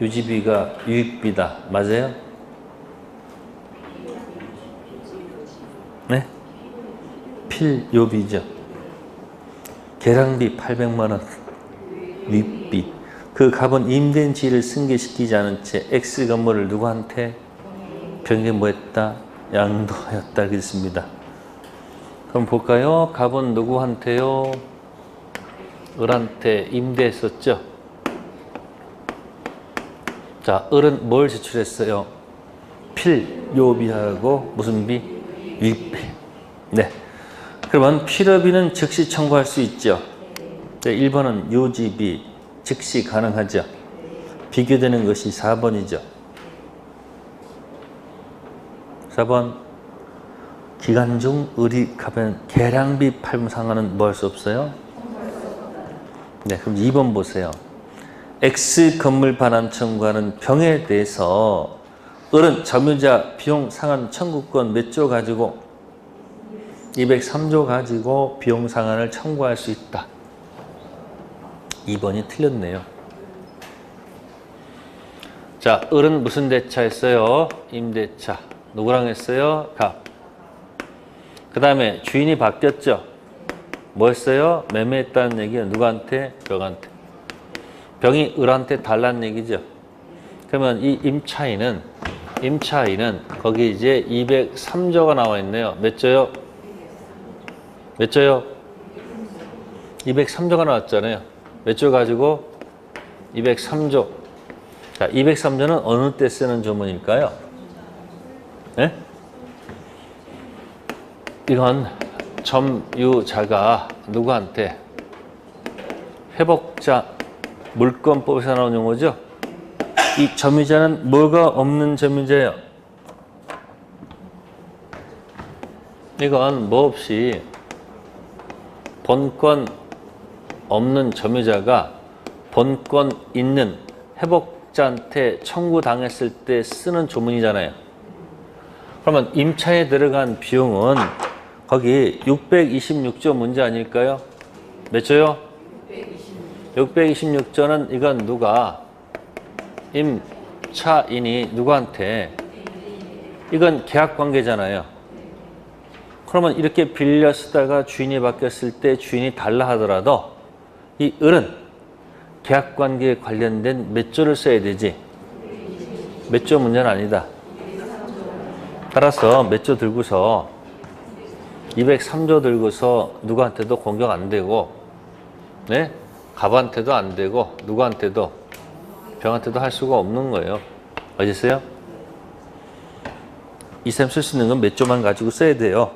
유지비가 유익비다. 맞아요? 네? 필요비죠. 계량비 800만 원. 유익비. 그 갑은 임대인지를 승계시키지 않은 채 X 건물을 누구한테? 병에 뭐했다? 양도하였다. 그랬습니다. 그럼 볼까요? 갑은 누구한테요? 을한테 임대했었죠. 자, 을은 뭘 제출했어요? 필요비하고 무슨 비? 유익비. 네. 그러면 필요비는 즉시 청구할 수 있죠. 1번은 유지비 즉시 가능하죠. 비교되는 것이 4번이죠. 4번 기간 중 을이 가면 계량비 팔상하는 뭐 할 수 없어요? 네, 그럼 2번 보세요. X 건물 반환 청구하는 병에 대해서 을은 점유자 비용 상환 청구권 몇 조 가지고 203조 가지고 비용 상환을 청구할 수 있다. 2번이 틀렸네요. 자, 을은 무슨 대차 했어요? 임대차. 누구랑 했어요? 갑. 그 다음에 주인이 바뀌었죠? 뭐 했어요? 매매했다는 얘기는 누구한테? 병한테. 병이 을한테 달라는 얘기죠. 그러면 이 임차인은 거기 이제 203조가 나와 있네요. 몇 조요? 몇 조요? 203조가 나왔잖아요. 몇 조 가지고? 203조. 자, 203조는 어느 때 쓰는 조문일까요? 네? 이건 점유자가 누구한테? 회복자 물권법에서 나온 용어죠. 이 점유자는 뭐가 없는 점유자예요? 이건 뭐 없이 본권 없는 점유자가 본권 있는 회복자한테 청구당했을 때 쓰는 조문이잖아요. 그러면 임차에 들어간 비용은 거기 626조 문제 아닐까요? 몇 조요? 626조는 이건 누가? 임차인이 누구한테? 이건 계약관계잖아요. 그러면 이렇게 빌려 쓰다가 주인이 바뀌었을 때 주인이 달라 하더라도 이 을은 계약관계에 관련된 몇 조를 써야 되지? 몇 조 문제는 아니다. 따라서 몇 조 들고서 203조 들고서 누구한테도 공격 안 되고, 네? 갑한테도 안 되고, 누구한테도 병한테도 할 수가 없는 거예요. 어딨어요? 2, 3 쓸 수 있는 건 몇 조만 가지고 써야 돼요?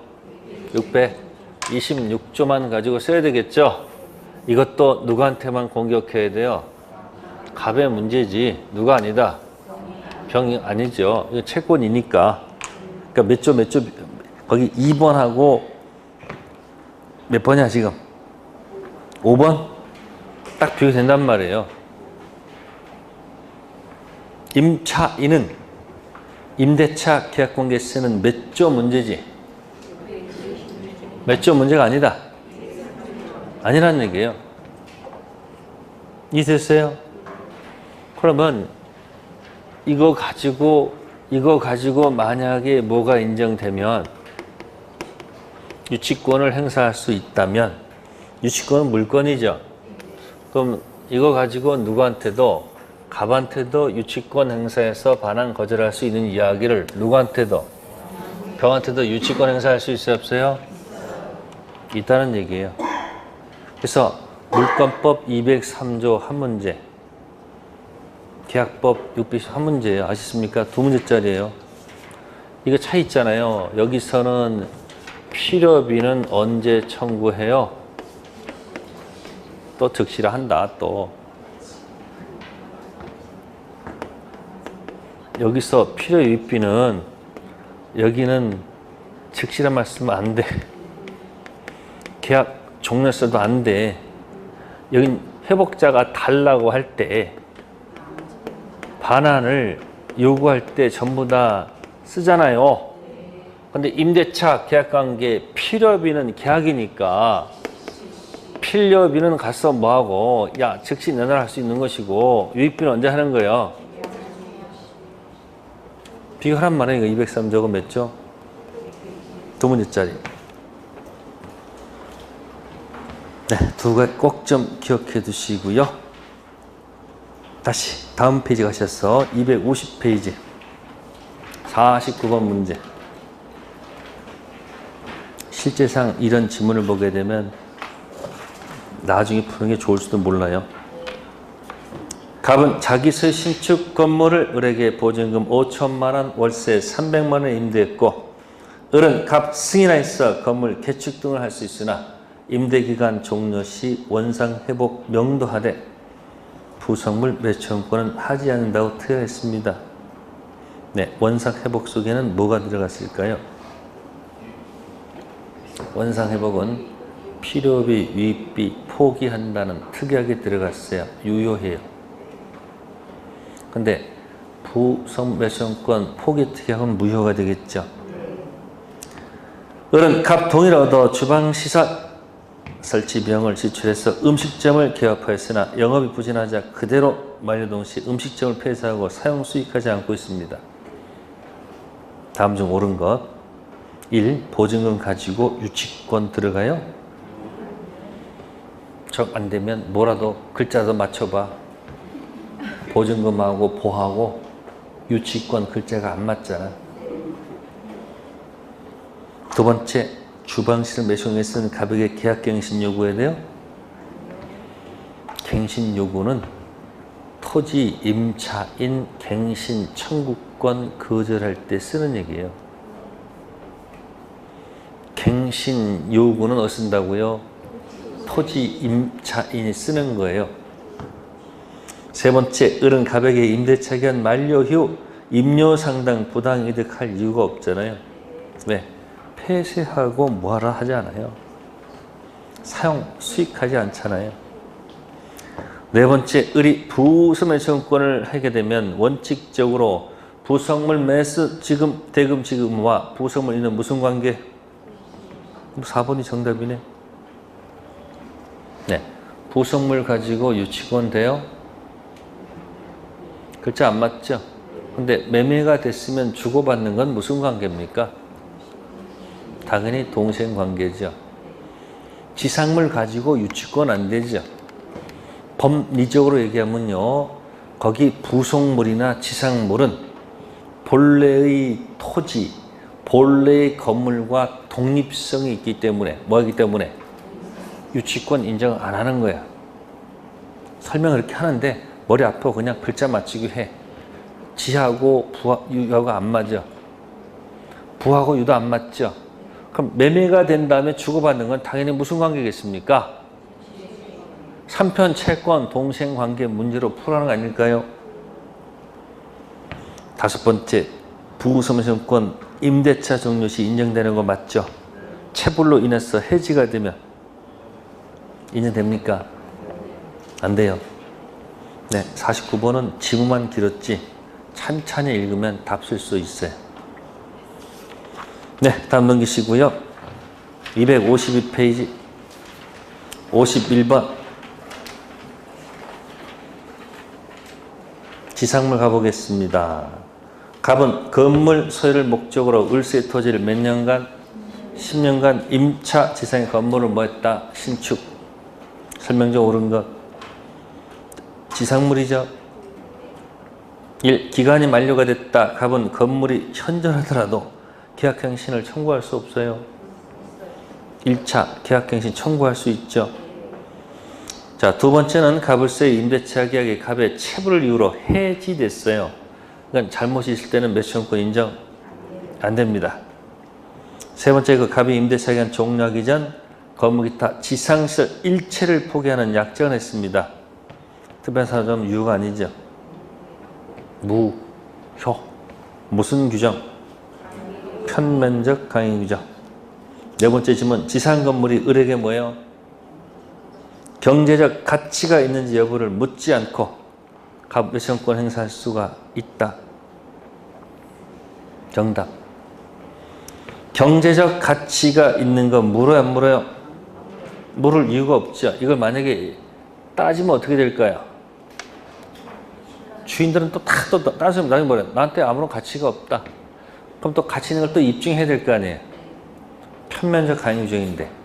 626조만 가지고 써야 되겠죠? 이것도 누구한테만 공격해야 돼요? 갑의 문제지 누가 아니다. 병이 아니죠. 이거 채권이니까. 그러니까 몇 조 거기 2번하고 몇 번이야 지금? 5번? 딱 비교된단 말이에요. 임차인은 임대차 계약관계에 쓰는 몇 조 문제지? 몇 조 문제가 아니다. 아니란 얘기예요. 이해됐어요? 그러면 이거 가지고 만약에 뭐가 인정되면 유치권을 행사할 수 있다면, 유치권은 물건이죠. 그럼 이거 가지고 누구한테도, 갑한테도 유치권 행사해서 반환 거절할 수 있는 이야기를 누구한테도, 병한테도 유치권 행사할 수 있어요, 없어요? 있다는 얘기예요. 그래서 물권법 203조 한 문제, 계약법 610 한 문제예요. 아시습니까? 두 문제짜리예요. 이거 차이 있잖아요. 여기서는 필요비는 언제 청구해요? 또 적시라 한다. 또 여기서 필요유익비는, 여기는 적시란 말씀은 안 돼. 계약 종료서도 안 돼. 여긴 회복자가 달라고 할 때, 반환을 요구할 때 전부 다 쓰잖아요. 근데 임대차 계약관계 필요비는 계약이니까 필요비는 가서 뭐하고, 야, 즉시 내놔라 할 수 있는 것이고, 유익비는 언제 하는 거예요? 비교하란 말이에요. 203조가 몇 조? 두 문제짜리. 네, 두 가지 꼭 좀 기억해 두시고요. 다시 다음 페이지 가셔서 250페이지 49번 문제. 실제상 이런 지문을 보게 되면 나중에 푸는 게 좋을지도 몰라요. 갑은 자기 새 신축 건물을 을에게 보증금 5천만 원, 월세 300만 원에 임대했고, 을은 갑 승인하여서 건물 개축 등을 할 수 있으나 임대기간 종료 시 원상 회복 명도하되 부속물 매수권은 하지 않는다고 특약했습니다. 네, 원상 회복 속에는 뭐가 들어갔을까요? 원상 회복은 필요비, 유익비 포기한다는 특약이 들어갔어요. 유효해요. 근데 부속 매수권 포기 특약은 무효가 되겠죠. 을은 갑 동의를 얻어 주방시설 설치 비용을 지출해서 음식점을 개업하였으나 영업이 부진하자 그대로 만료 시 음식점을 폐쇄하고 사용 수익하지 않고 있습니다. 다음 중 옳은 것. 1. 보증금 가지고 유치권 들어가요? 적 안 되면 뭐라도 글자도 맞춰봐. 보증금하고 보하고 유치권 글자가 안 맞잖아. 두 번째, 주방시설 매수에 쓰는 갑에게 계약갱신 요구해야 돼요? 갱신 요구는 토지, 임차인, 갱신, 청구권 거절할 때 쓰는 얘기예요. 갱신 요구는 어디서 쓴다고요? 토지, 임차인이 쓰는 거예요. 세 번째, 을은 갑에게 임대차 기간 만료 후 임료상당 부당이득할 이유가 없잖아요. 왜? 폐쇄하고 뭐하라 하지 않아요. 사용, 수익하지 않잖아요. 네 번째, 을이 부속 매수권을 하게 되면 원칙적으로 부속물 매수 지금, 대금 지금과 부속물 있는 무슨 관계? 4번이 정답이네. 네, 부속물 가지고 유치권 돼요? 글자 안 맞죠? 근데 매매가 됐으면 주고받는 건 무슨 관계입니까? 당연히 동생 관계죠. 지상물 가지고 유치권 안 되죠. 법리적으로 얘기하면요, 거기 부속물이나 지상물은 본래의 토지, 본래의 건물과 독립성이 있기 때문에, 뭐이기 때문에 유치권 인정 안 하는 거야. 설명을 이렇게 하는데 머리 아파. 그냥 글자 맞추기 해. 지하고 유하고 안 맞아. 부하고 유도 안 맞죠. 그럼 매매가 된 다음에 주고받는 건 당연히 무슨 관계겠습니까? 3편 채권 동생 관계 문제로 풀어가는 거 아닐까요? 다섯 번째, 부소매권권 임대차 종료 시 인정되는 거 맞죠? 체불로 인해서 해지가 되면 인정됩니까? 안 돼요. 네, 49번은 지문만 길었지 찬찬히 읽으면 답 쓸 수 있어요. 네, 다음 넘기시고요. 252페이지 51번 지상물 가보겠습니다. 갑은 건물 소유를 목적으로 을세 토지를 몇 년간? 10년간 임차 지상의 건물을 뭐 했다? 신축. 설명적 옳은 것. 지상물이죠. 1. 기간이 만료가 됐다. 갑은 건물이 현존하더라도 계약갱신을 청구할 수 없어요. 1차 계약갱신 청구할 수 있죠. 자, 두 번째는 갑을세의 임대차 계약이 갑의 체불을 이유로 해지됐어요. 그러니까 잘못이 있을 때는 매수청권 인정 안 됩니다. 세 번째, 그 갑이 임대차 기간 종료하기 전 건물 기타 지상시설 일체를 포기하는 약정을 했습니다. 특별한 사정 이유가 아니죠. 무효. 무슨 규정? 편면적 강행 규정. 네 번째 질문, 지상 건물이 을에게 뭐예요? 경제적 가치가 있는지 여부를 묻지 않고 갑 매수청권 행사할 수가 있다. 정답. 경제적 가치가 있는 거 물어요, 안 물어요? 물을 이유가 없죠. 이걸 만약에 따지면 어떻게 될까요? 주인들은 또 따지면 나중에 뭐래? 나한테 아무런 가치가 없다. 그럼 또 가치 있는 걸 또 입증해야 될 거 아니에요? 편면적 강행 규정인데.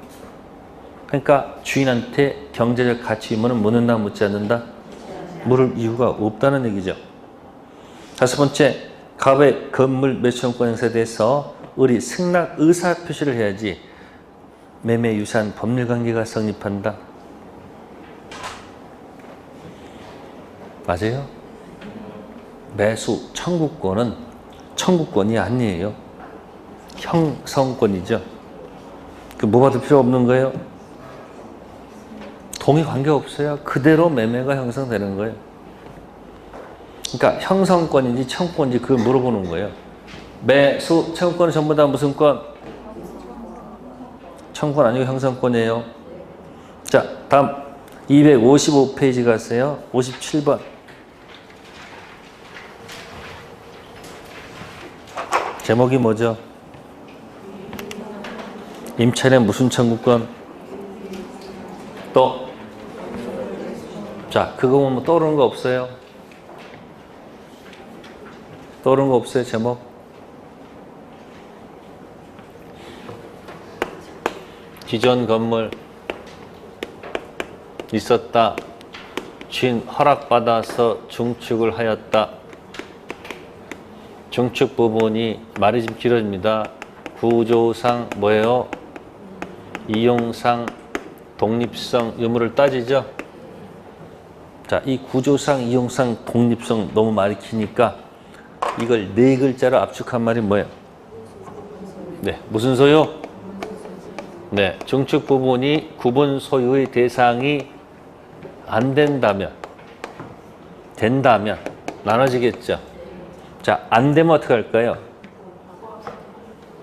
그러니까 주인한테 경제적 가치 의무는 묻는다, 묻지 않는다? 물을 이유가 없다는 얘기죠. 다섯 번째, 갑의 건물 매수청권 행사에 대해서 을이 승낙 의사 표시를 해야지 매매 유사한 법률 관계가 성립한다. 맞아요? 매수 청구권은 청구권이 아니에요. 형성권이죠. 그 뭐 받을 필요 없는 거예요? 동의 관계가 없어요. 그대로 매매가 형성되는 거예요. 그러니까 형성권인지 청구권인지 그걸 물어보는 거예요. 매수 청구권은 전부 다 무슨 권? 청구권 아니고 형성권이에요. 자, 다음 255페이지 가세요. 57번. 제목이 뭐죠? 임차인의 무슨 청구권? 또? 자, 그거 보면 떠오르는 거 없어요? 떠오르는 거 없어요, 제목? 기존 건물 있었다. 주인 허락받아서 중축을 하였다. 중축 부분이 말이 좀 길어집니다. 구조상 뭐예요? 이용상 독립성 의무를 따지죠. 자, 이 구조상 이용상 독립성 너무 말이 기니까 이걸 네 글자로 압축한 말이 뭐예요? 네, 무슨 소유? 네, 중축 부분이 구분 소유의 대상이 안 된다면 나눠지겠죠. 자, 안 되면 어떻게 할까요?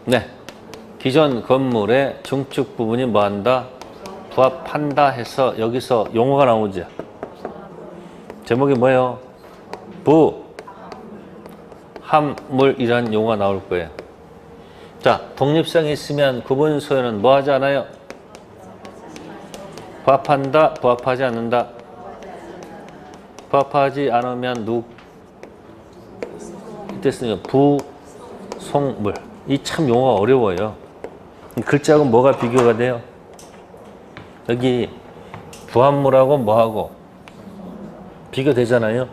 네, 기존 건물의 중축 부분이 뭐한다? 부합한다 해서 여기서 용어가 나오죠. 제목이 뭐예요? 부합물이라는 용어가 나올 거예요. 자, 독립성이 있으면 구분 소유는 뭐 하지 않아요? 부합한다, 부합하지 않는다. 부합하지 않으면 이때 쓰는 부속물. 이 참 용어가 어려워요. 글자하고 뭐가 비교가 돼요? 여기 부합물하고 뭐하고 비교되잖아요.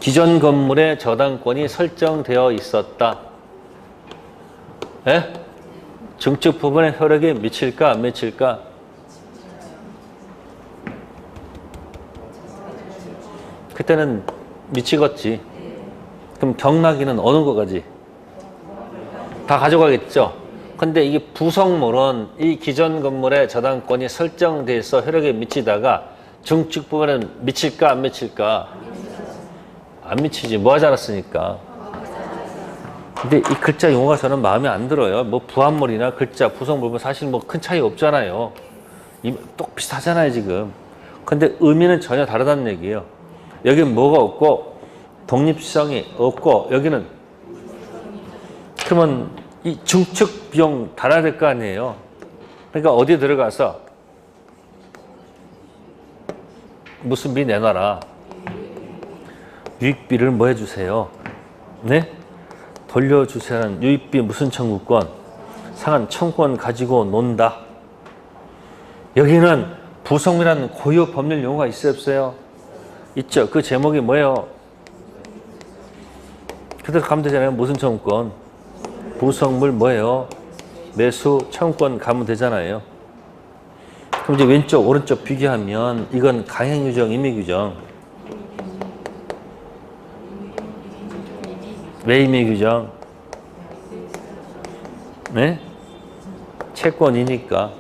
기존 건물의 저당권이 설정되어 있었다. 예? 중축 부분의 효력에 미칠까 안 미칠까? 그때는 미치겠지. 그럼 경락이는 어느 거까지? 다 가져가겠죠. 근데 이게 부속물은 이 기존 건물의 저당권이 설정돼서 효력에 미치다가 중축 부분은 미칠까 안 미칠까? 안 미치지. 뭐 하지 않았으니까. 근데 이 글자 용어가 저는 마음에 안 들어요. 뭐 부합물이나 글자, 부속물은 사실 뭐 큰 차이 없잖아요. 똑 비슷하잖아요, 지금. 근데 의미는 전혀 다르다는 얘기예요. 여기는 뭐가 없고 독립성이 없고 여기는 그러면 이 중축 비용 달아야 될 거 아니에요. 그러니까 어디 들어가서 무슨 비 내놔라. 유익비를 뭐 해주세요? 네? 돌려주세요는 유익비 무슨 청구권? 상한 청구권 가지고 논다. 여기는 부속물이라는 고유 법률 용어가 있어요, 없어요? 있죠. 그 제목이 뭐예요? 그대로 가면 되잖아요. 무슨 청구권? 부속물 뭐예요? 매수 청구권 가면 되잖아요. 그럼 이제 왼쪽 오른쪽 비교하면 이건 강행규정, 임의규정. 왜 임의규정? 네? 채권이니까.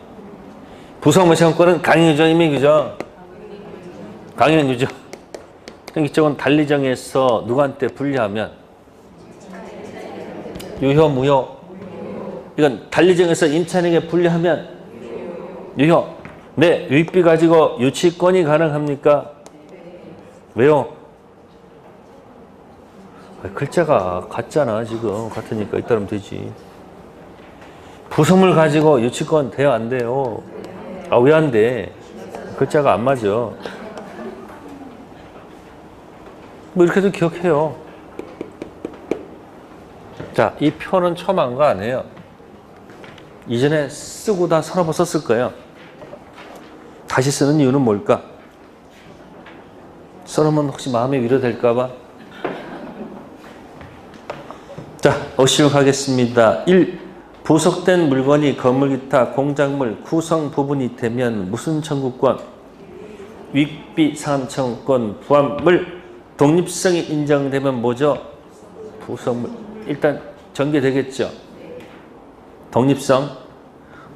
부속물 청구권은 강행규정, 임의규정. 강행규정. 이쪽은 달리 정해서 누구한테 분리하면 유효, 무효. 이건 달리 정해서 임차인에게 분리하면 유효. 네, 유익비 가지고 유치권이 가능합니까? 왜요? 글자가 같잖아, 지금. 같으니까 이따르면 되지. 부속물 가지고 유치권 돼요, 안 돼요? 아, 왜 안 돼? 글자가 안 맞아. 뭐 이렇게도 기억해요. 자, 이 표는 처음 한 거 아니에요. 이전에 쓰고 다 서너 번 썼을 거예요. 다시 쓰는 이유는 뭘까? 써놓으면 혹시 마음이 위로될까봐? 자, 어시로 가겠습니다. 1. 부속된 물건이 건물 기타 공작물 구성 부분이 되면 무슨 청구권? 유익비 상한 청구권 부합물 독립성이 인정되면 뭐죠? 부속물. 일단 전개되겠죠. 독립성.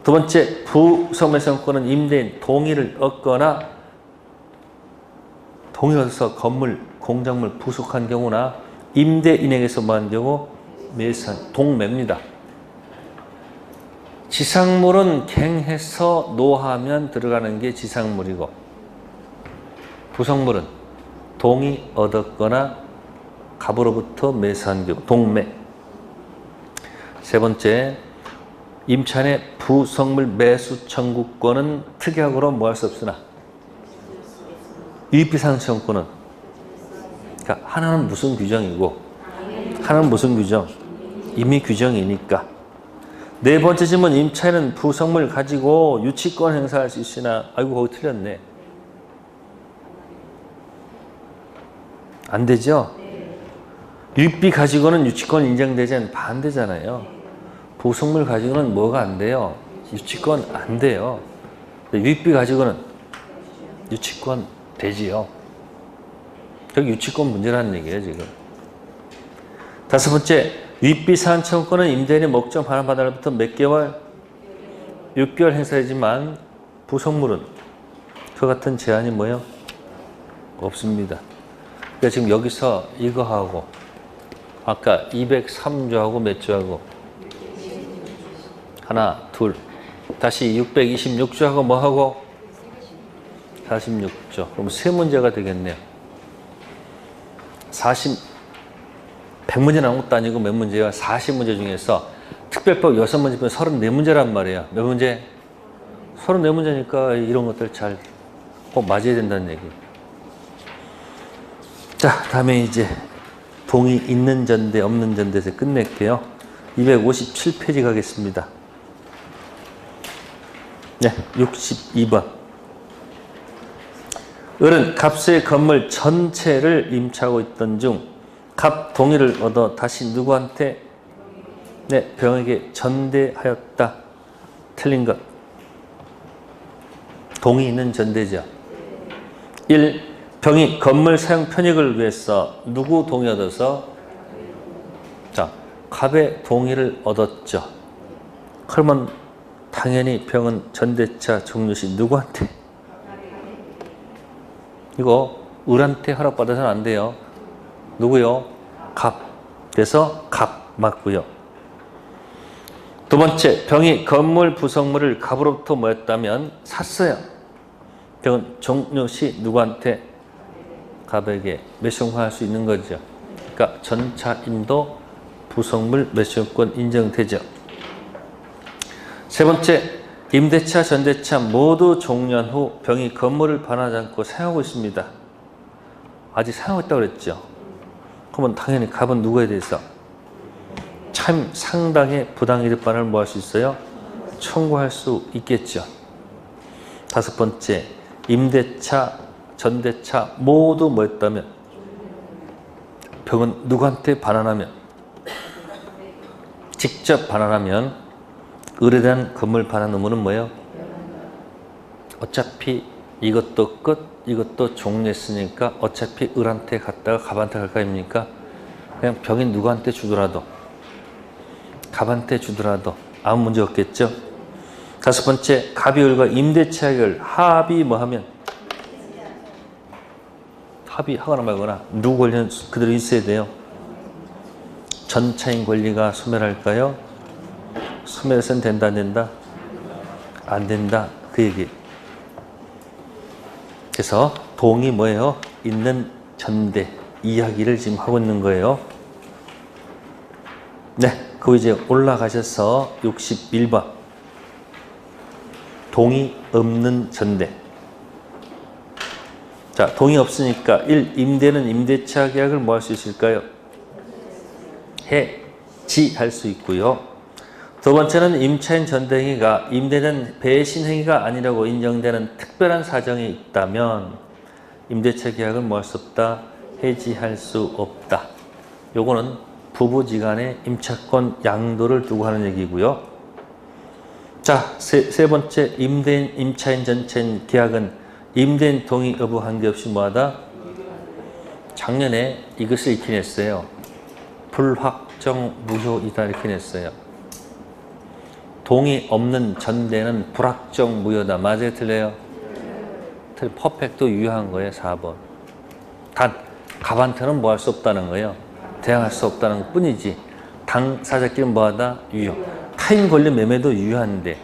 두 번째, 부속물 청구권은 임대인 동의를 얻거나 동의 얻어서 건물, 공작물 부속한 경우나 임대인에게서 뭐한 경우 매수한 동매입니다. 지상물은 갱해서 노하면 들어가는 게 지상물이고 부속물은 동의 얻었거나 갑으로부터 매수한 경우 동매. 세 번째, 임차인의 부속물 매수 청구권은 특약으로 뭐 할 수 없으나 유익비 상한 청구권은 그러니까 하나는 무슨 규정이고 하나는 무슨 규정? 임의 규정이니까. 네 번째 질문, 임차인은 부속물 가지고 유치권 행사할 수 있으나 아이고 거기 틀렸네. 안 되죠? 유익비 가지고는 유치권 인정되지 않는 반대잖아요. 부속물 가지고는 뭐가 안 돼요? 유치권 안 돼요. 유익비 가지고는 유치권 되지요. 여기 유치권 문제라는 얘기예요, 지금. 다섯 번째, 유익비 상한 청구권은 임대인의 목적 반환받은 날부터 몇 개월? 6개월 행사하지만 부속물은 그 같은 제한이 뭐예요? 없습니다. 그러니까 지금 여기서 이거하고 아까 203조하고 몇 조하고 하나, 둘, 다시 626조하고 뭐하고 46조. 그럼 세 문제가 되겠네요. 100문제 나온 것도 아니고 몇 문제야? 40문제 중에서 특별법 6문제 빼면 34문제란 말이에요. 몇 문제? 34문제니까 이런 것들 잘 꼭 맞아야 된다는 얘기. 자, 다음에 이제 동의 있는 전대, 없는 전대에서 끝낼게요. 257페이지 가겠습니다. 네, 62번. 을은 갑수의 건물 전체를 임차하고 있던 중 갑 동의를 얻어 다시 누구한테? 네, 병에게 전대하였다. 틀린 것. 동의 있는 전대죠. 1. 병이 건물 사용 편익을 위해서 누구 동의 얻어서? 자, 갑의 동의를 얻었죠. 그러면 당연히 병은 전대차 종료 시 누구한테? 이거 을한테 허락받아서는 안 돼요. 누구요? 갑. 그래서 갑 맞고요. 두 번째, 병이 건물 부속물을 갑으로부터 뭐였다면 샀어요. 병은 종료 시 누구한테? 갑에게 매수할 수 있는 거죠. 그러니까 전차인도 부속물 매수권 인정되죠. 세 번째, 임대차, 전대차 모두 종료한 후 병이 건물을 반환하지 않고 사용하고 있습니다. 아직 사용했다고 그랬죠. 그러면 당연히 갑은 누구에 대해서 참 상당의 부당이득반을 뭐 할 수 있어요? 청구할 수 있겠죠. 다섯 번째, 임대차, 전대차 모두 뭐였다면 병은 누구한테 반환하면 직접 반환하면 을에 대한 건물 반환 의무는 뭐예요? 어차피 이것도 끝, 이것도 종료했으니까 어차피 을한테 갔다가 갑한테 갈 거 아닙니까? 그냥 병인 누구한테 주더라도 갑한테 주더라도 아무 문제 없겠죠. 다섯 번째, 갑이 을과 임대차 계약을 합의 뭐 하면 합의하거나 말거나 누구 권리는 그대로 있어야 돼요. 전차인 권리가 소멸할까요? 소멸해서는 된다 안 된다? 안 된다 그 얘기. 그래서 동이 뭐예요? 있는 전대 이야기를 지금 하고 있는 거예요. 네, 그 이제 올라가셔서 61번 동이 없는 전대. 자, 동이 없으니까 1. 임대는 임대차 계약을 뭐 할 수 있을까요? 해지할 수 있고요. 두 번째는 임차인 전대행위가 임대는 배신행위가 아니라고 인정되는 특별한 사정이 있다면 임대차 계약을 뭐 할 수 없다? 해지할 수 없다. 요거는 부부지간의 임차권 양도를 두고 하는 얘기고요. 자, 세 번째 임대인 임차인 전체인 계약은 임대인 동의 여부 관계없이 뭐하다? 작년에 이것을 익힌 했어요. 불확정 무효이다 이렇게 냈어요. 동의 없는 전대는 불확정 무효다. 맞아요? 틀려요? 퍼펙트 유효한 거예요. 4번. 단 갑한테는 뭐 할 수 없다는 거예요. 대항할 수 없다는 것 뿐이지 당사자끼리는 뭐하다? 유효. 타인 권리 매매도 유효한데.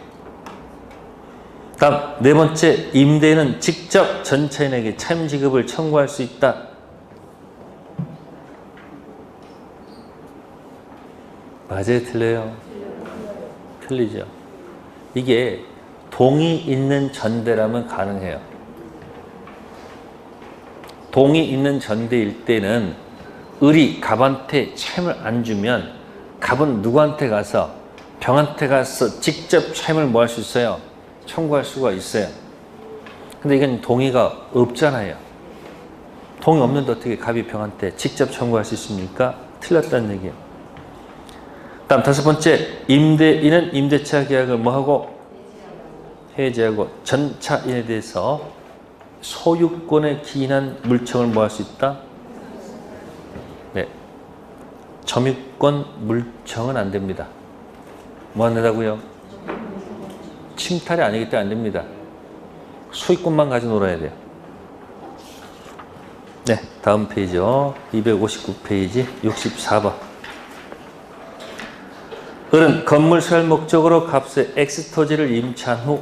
다음 네 번째, 임대인은 직접 전차인에게 차임 지급을 청구할 수 있다. 맞아요? 틀려요? 틀리죠. 이게 동이 있는 전대라면 가능해요. 동이 있는 전대일 때는 을이 갑한테 차임을 안 주면 갑은 누구한테 가서 병한테 가서 직접 차임을 뭐 할 수 있어요? 청구할 수가 있어요. 근데 이건 동의가 없잖아요. 동의 없는데 어떻게 갑이 병한테 직접 청구할 수 있습니까? 틀렸다는 얘기예요. 다음 다섯 번째, 임대인은 임대차 계약을 뭐하고? 해지하고 전차인에 대해서 소유권에 기인한 물청을 뭐 할 수 있다? 네, 점유권 물청은 안 됩니다. 뭐 안 된다고요? 침탈이 아니기 때문에 안 됩니다. 소유권만 가지고 놀아야 돼요. 네, 다음 페이지요. 259페이지 64번. 을은 건물 소유할 목적으로 값의 X토지를 임차한 후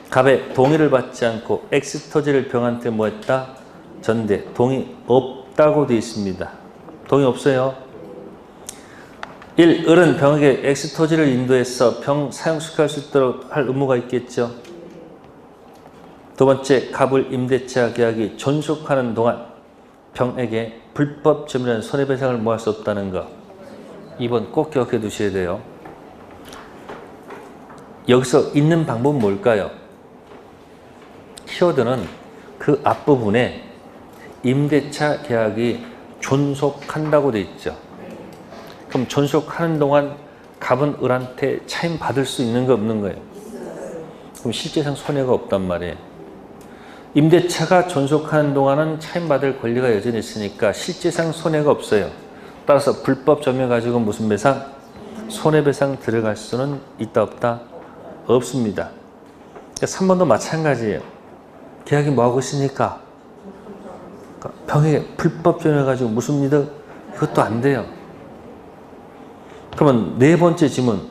갑의 동의를 받지 않고 X토지를 병한테 뭐 했다? 전대. 동의 없다고 되어 있습니다. 동의 없어요. 1. 을은 병에게 X토지를 인도해서 병 사용시킬 수 있도록 할 의무가 있겠죠. 두 번째, 갑을 임대차 계약이 존속하는 동안 병에게 불법 점유한 손해배상을 뭐 할 수 없다는 거. 2번 꼭 기억해 두셔야 돼요. 여기서 있는 방법은 뭘까요? 키워드는 그 앞부분에 임대차 계약이 존속한다고 되어 있죠. 그럼 존속하는 동안 갑은 을한테 차임 받을 수 있는 거 없는 거예요? 그럼 실제상 손해가 없단 말이에요. 임대차가 존속하는 동안은 차임 받을 권리가 여전히 있으니까 실제상 손해가 없어요. 따라서 불법 점유 가지고 무슨 배상? 손해배상 들어갈 수는 있다 없다? 없습니다. 3번도 마찬가지예요. 계약이 뭐하고 있으니까 병에게 불법 점유 가지고 무슨 이득? 이것도 안 돼요. 그러면 네 번째 질문.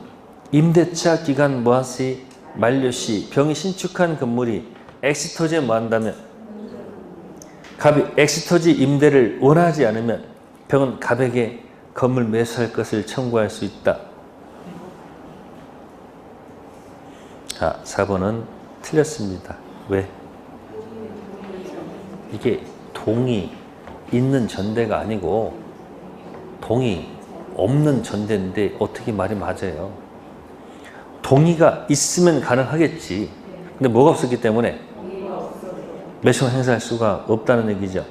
임대차 기간 뭐하시? 만료시 병이 신축한 건물이 X토지에 뭐한다면 갑이 X토지 임대를 원하지 않으면 병은 갑에게 건물 매수할 것을 청구할 수 있다. 자, 4번은 틀렸습니다. 왜? 이게 동이 있는 전대가 아니고 동의 없는 전제인데 어떻게 말이 맞아요? 동의가 있으면 가능하겠지. 근데 뭐가 없었기 때문에 매수금 행사할 수가 없다는 얘기죠.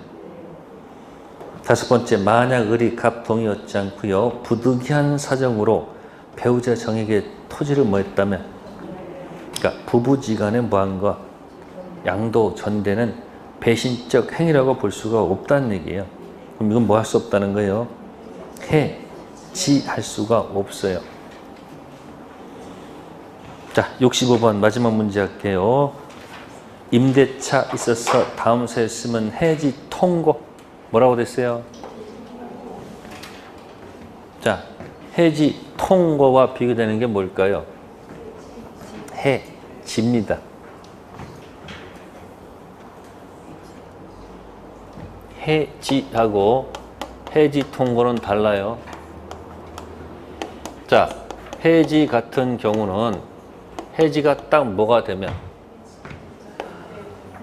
다섯 번째, 만약 을이 갑 동의였지 않고요, 부득이한 사정으로 배우자 정에게 토지를 뭐했다면, 그러니까 부부지간의 무한과 양도 전대는 배신적 행위라고 볼 수가 없다는 얘기예요. 그럼 이건 뭐 할 수 없다는 거예요? 해지할 수가 없어요. 자, 65번 마지막 문제 할게요. 임대차 있어서 다음 세 쓰면 해지 통고. 뭐라고 됐어요? 자, 해지 통고와 비교되는 게 뭘까요? 해지입니다. 해지하고 해지 통고는 달라요. 자, 해지 같은 경우는 해지가 딱 뭐가 되면,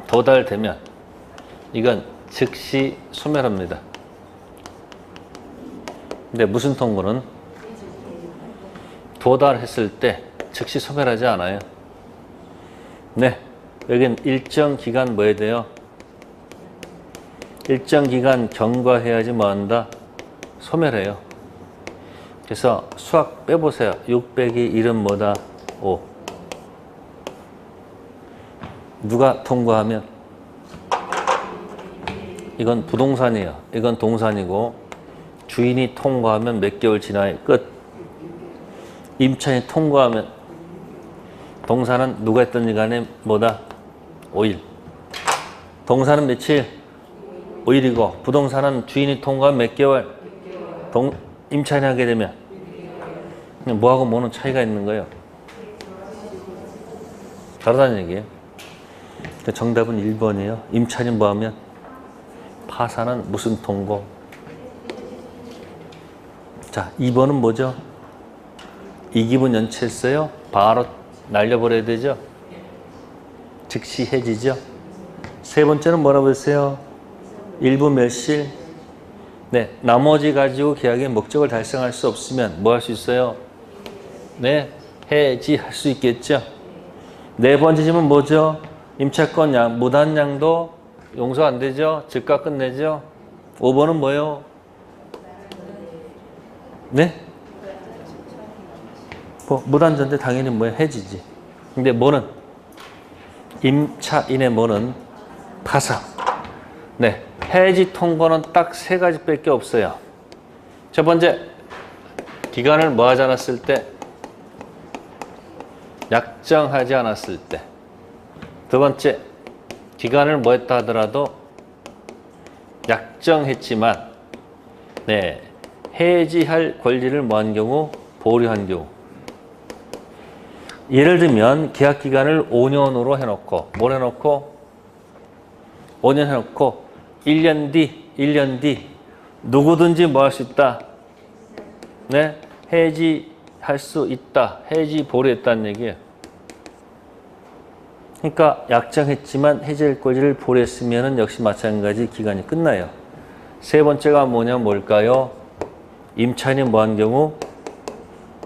도달되면 이건 즉시 소멸합니다. 근데 무슨 통고는 도달했을 때 즉시 소멸하지 않아요. 네, 여긴 일정 기간 뭐 해야 돼요? 일정 기간 경과해야지 뭐한다? 소멸해요. 그래서 수학 빼보세요. 6 빼기 1은 뭐다? 5. 누가 통과하면? 이건 부동산이에요. 이건 동산이고, 주인이 통과하면 몇 개월 지나야 끝. 임차인이 통과하면, 동산은 누가 했든지 간에 뭐다? 5일. 동산은 며칠? 5일이고, 부동산은 주인이 통과하면 몇 개월? 임차인이 하게 되면 뭐하고 뭐는 차이가 있는 거예요. 다르다는 얘기예요. 정답은 1번이에요. 임차인이 뭐하면? 파산은 무슨 통고? 자, 2번은 뭐죠? 이기분 연체했어요. 바로 날려버려야 되죠. 즉시 해지죠. 세 번째는 뭐라고 했어요? 일부 멸실. 네, 나머지 가지고 계약의 목적을 달성할 수 없으면 뭐 할 수 있어요? 네, 해지할 수 있겠죠. 네 번째 질문 뭐죠? 임차권 무단양도 용서 안 되죠? 즉각 끝내죠? 5번은 뭐예요? 네? 무단전대 당연히 뭐예요? 해지지. 근데 뭐는? 임차인의 뭐는? 파산. 네, 해지 통고는 딱 세 가지밖에 없어요. 첫 번째, 기간을 뭐 하지 않았을 때? 약정하지 않았을 때. 두 번째, 기간을 뭐 했다 하더라도 약정했지만, 네, 해지할 권리를 뭐 한 경우? 보류한 경우. 예를 들면 계약 기간을 5년으로 해놓고, 뭘 해놓고? 5년 해놓고 1년 뒤 누구든지 뭐 할 수 있다? 네, 해지할 수 있다. 해지 보류했다는 얘기예요. 그러니까 약정했지만 해지할 권리를 보류했으면 역시 마찬가지 기간이 끝나요. 세 번째가 뭘까요? 임차인이 뭐 한 경우?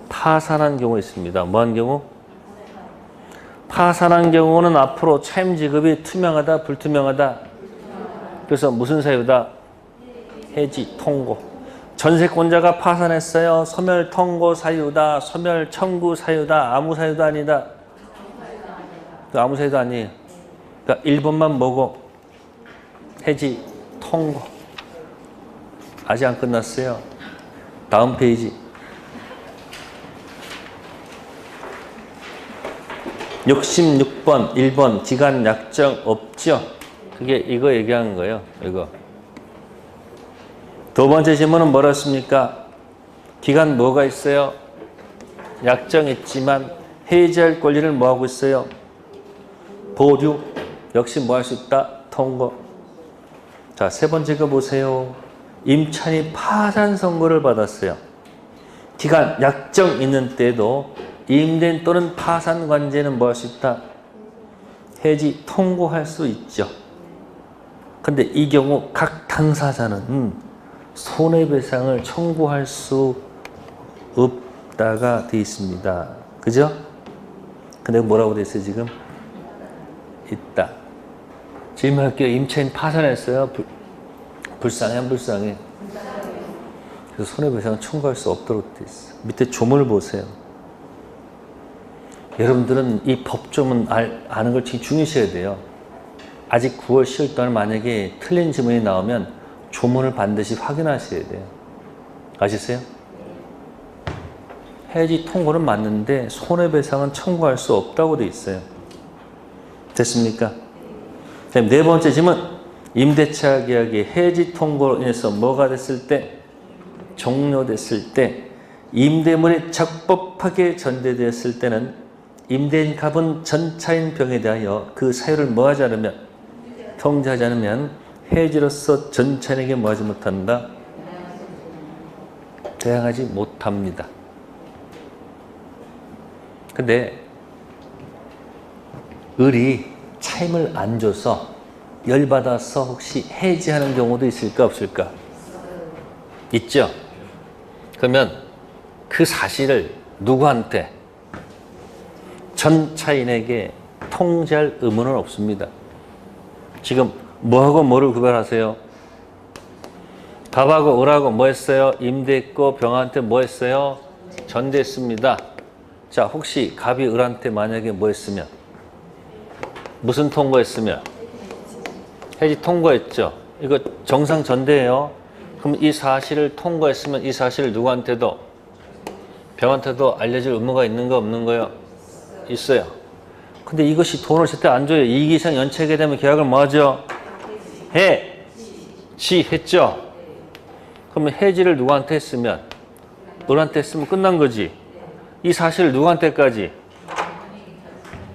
파산한 경우 있습니다. 뭐 한 경우? 파산한 경우는 앞으로 차임 지급이 투명하다, 불투명하다. 그래서 무슨 사유다? 해지 통고. 전세권자가 파산했어요. 소멸 통고 사유다. 소멸 청구 사유다. 아무 사유도 아니다. 아무 사유도 아니에요. 그러니까 1번만 뭐고? 해지 통고. 아직 안 끝났어요. 다음 페이지. 66번 1번 기간 약정 없죠? 그게 이거 얘기하는 거예요. 이거. 두 번째 질문은 뭐라 했습니까? 기간 뭐가 있어요? 약정했지만 해지할 권리를 뭐 하고 있어요? 보류. 역시 뭐 할 수 있다? 통고. 자, 세 번째 거 보세요. 임차인이 파산 선고를 받았어요. 기간 약정 있는 때도 임대인 또는 파산 관계는 뭐 할 수 있다? 해지 통고할 수 있죠. 근데 이 경우 각 당사자는 손해배상을 청구할 수 없다가 돼 있습니다. 그죠? 근데 뭐라고 돼 있어요 지금? 있다. 질문할게요. 임차인 파산했어요? 불쌍해 안 불쌍해? 그래서 손해배상을 청구할 수 없도록 돼 있어요. 밑에 조문을 보세요. 여러분들은 이 법조문 아는 걸 되게 중요시해야 돼요. 아직 9월 10월 동안 만약에 틀린 지문이 나오면 조문을 반드시 확인하셔야 돼요. 아시세요? 해지 통고는 맞는데 손해배상은 청구할 수 없다고 돼 있어요. 됐습니까? 그럼 네 번째 질문. 임대차 계약이 해지 통고로 인해서 뭐가 됐을 때? 종료됐을 때 임대물이 적법하게 전제되었을 때는 임대인 갑은 전차인 병에 대하여 그 사유를 뭐하지 않으면 통지하지 않으면 해지로서 전차인에게 뭐하지 못한다? 대항하지 못합니다. 근데 을이 차임을 안 줘서 열받아서 혹시 해지하는 경우도 있을까 없을까? 있죠? 그러면 그 사실을 누구한테? 전차인에게 통지할 의무는 없습니다. 지금 뭐하고 뭐를 구별하세요? 갑하고 을하고 뭐 했어요? 임대했고 병한테 뭐 했어요? 전대했습니다. 자, 혹시 갑이 을한테 만약에 뭐 했으면? 무슨 통고했으면? 해지 통고했죠. 이거 정상 전대예요. 그럼 이 사실을 통고했으면 이 사실을 누구한테도? 병한테도 알려줄 의무가 있는 거 없는 거요? 있어요. 근데 이것이 돈을 제때 안 줘요. 이익 이상 연체하게 되면 계약을 뭐 하죠? 해지했죠. 그러면 해지를 누구한테 했으면? 을한테 했으면 끝난 거지. 이 사실을 누구한테까지?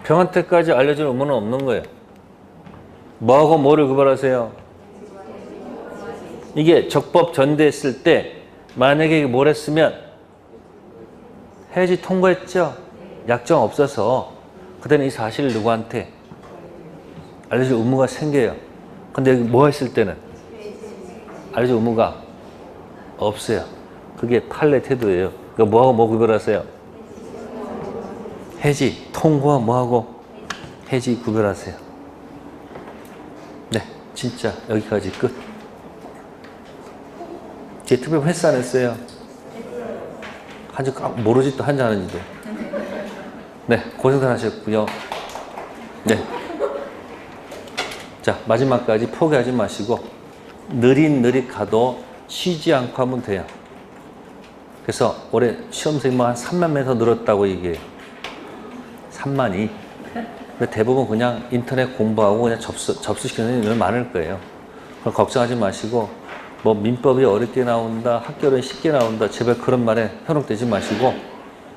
병한테까지 알려줄 의무는 없는 거예요. 뭐하고 뭐를 구별하세요? 이게 적법 전대했을 때 만약에 뭘 했으면 해지 통과했죠? 약정 없어서 그때는 이 사실을 누구한테 알려줄 의무가 생겨요. 근데 여기 뭐 했을 때는 알려줄 의무가 없어요. 그게 판례 태도예요. 그러니까 뭐하고 뭐 구별하세요? 해지, 통고와 뭐하고? 해지 구별하세요. 네, 진짜 여기까지 끝. 제 특별 횟수 안 했어요. 한지 모르지 또 한지 하는지도. 네, 고생들 하셨고요. 네. 자, 마지막까지 포기하지 마시고 느릿느릿 가도 쉬지 않고 하면 돼요. 그래서 올해 시험생이 한 3만 명 더 늘었다고 얘기해요. 3만이. 근데 대부분 그냥 인터넷 공부하고 그냥 접수시키는 일은 많을 거예요. 그럼 걱정하지 마시고 뭐 민법이 어렵게 나온다, 학교는 쉽게 나온다, 제발 그런 말에 현혹되지 마시고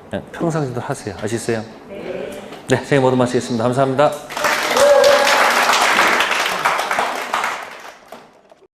그냥 평상시도 하세요. 아시세요? 네, 선생님 모두 마치겠습니다. 감사합니다.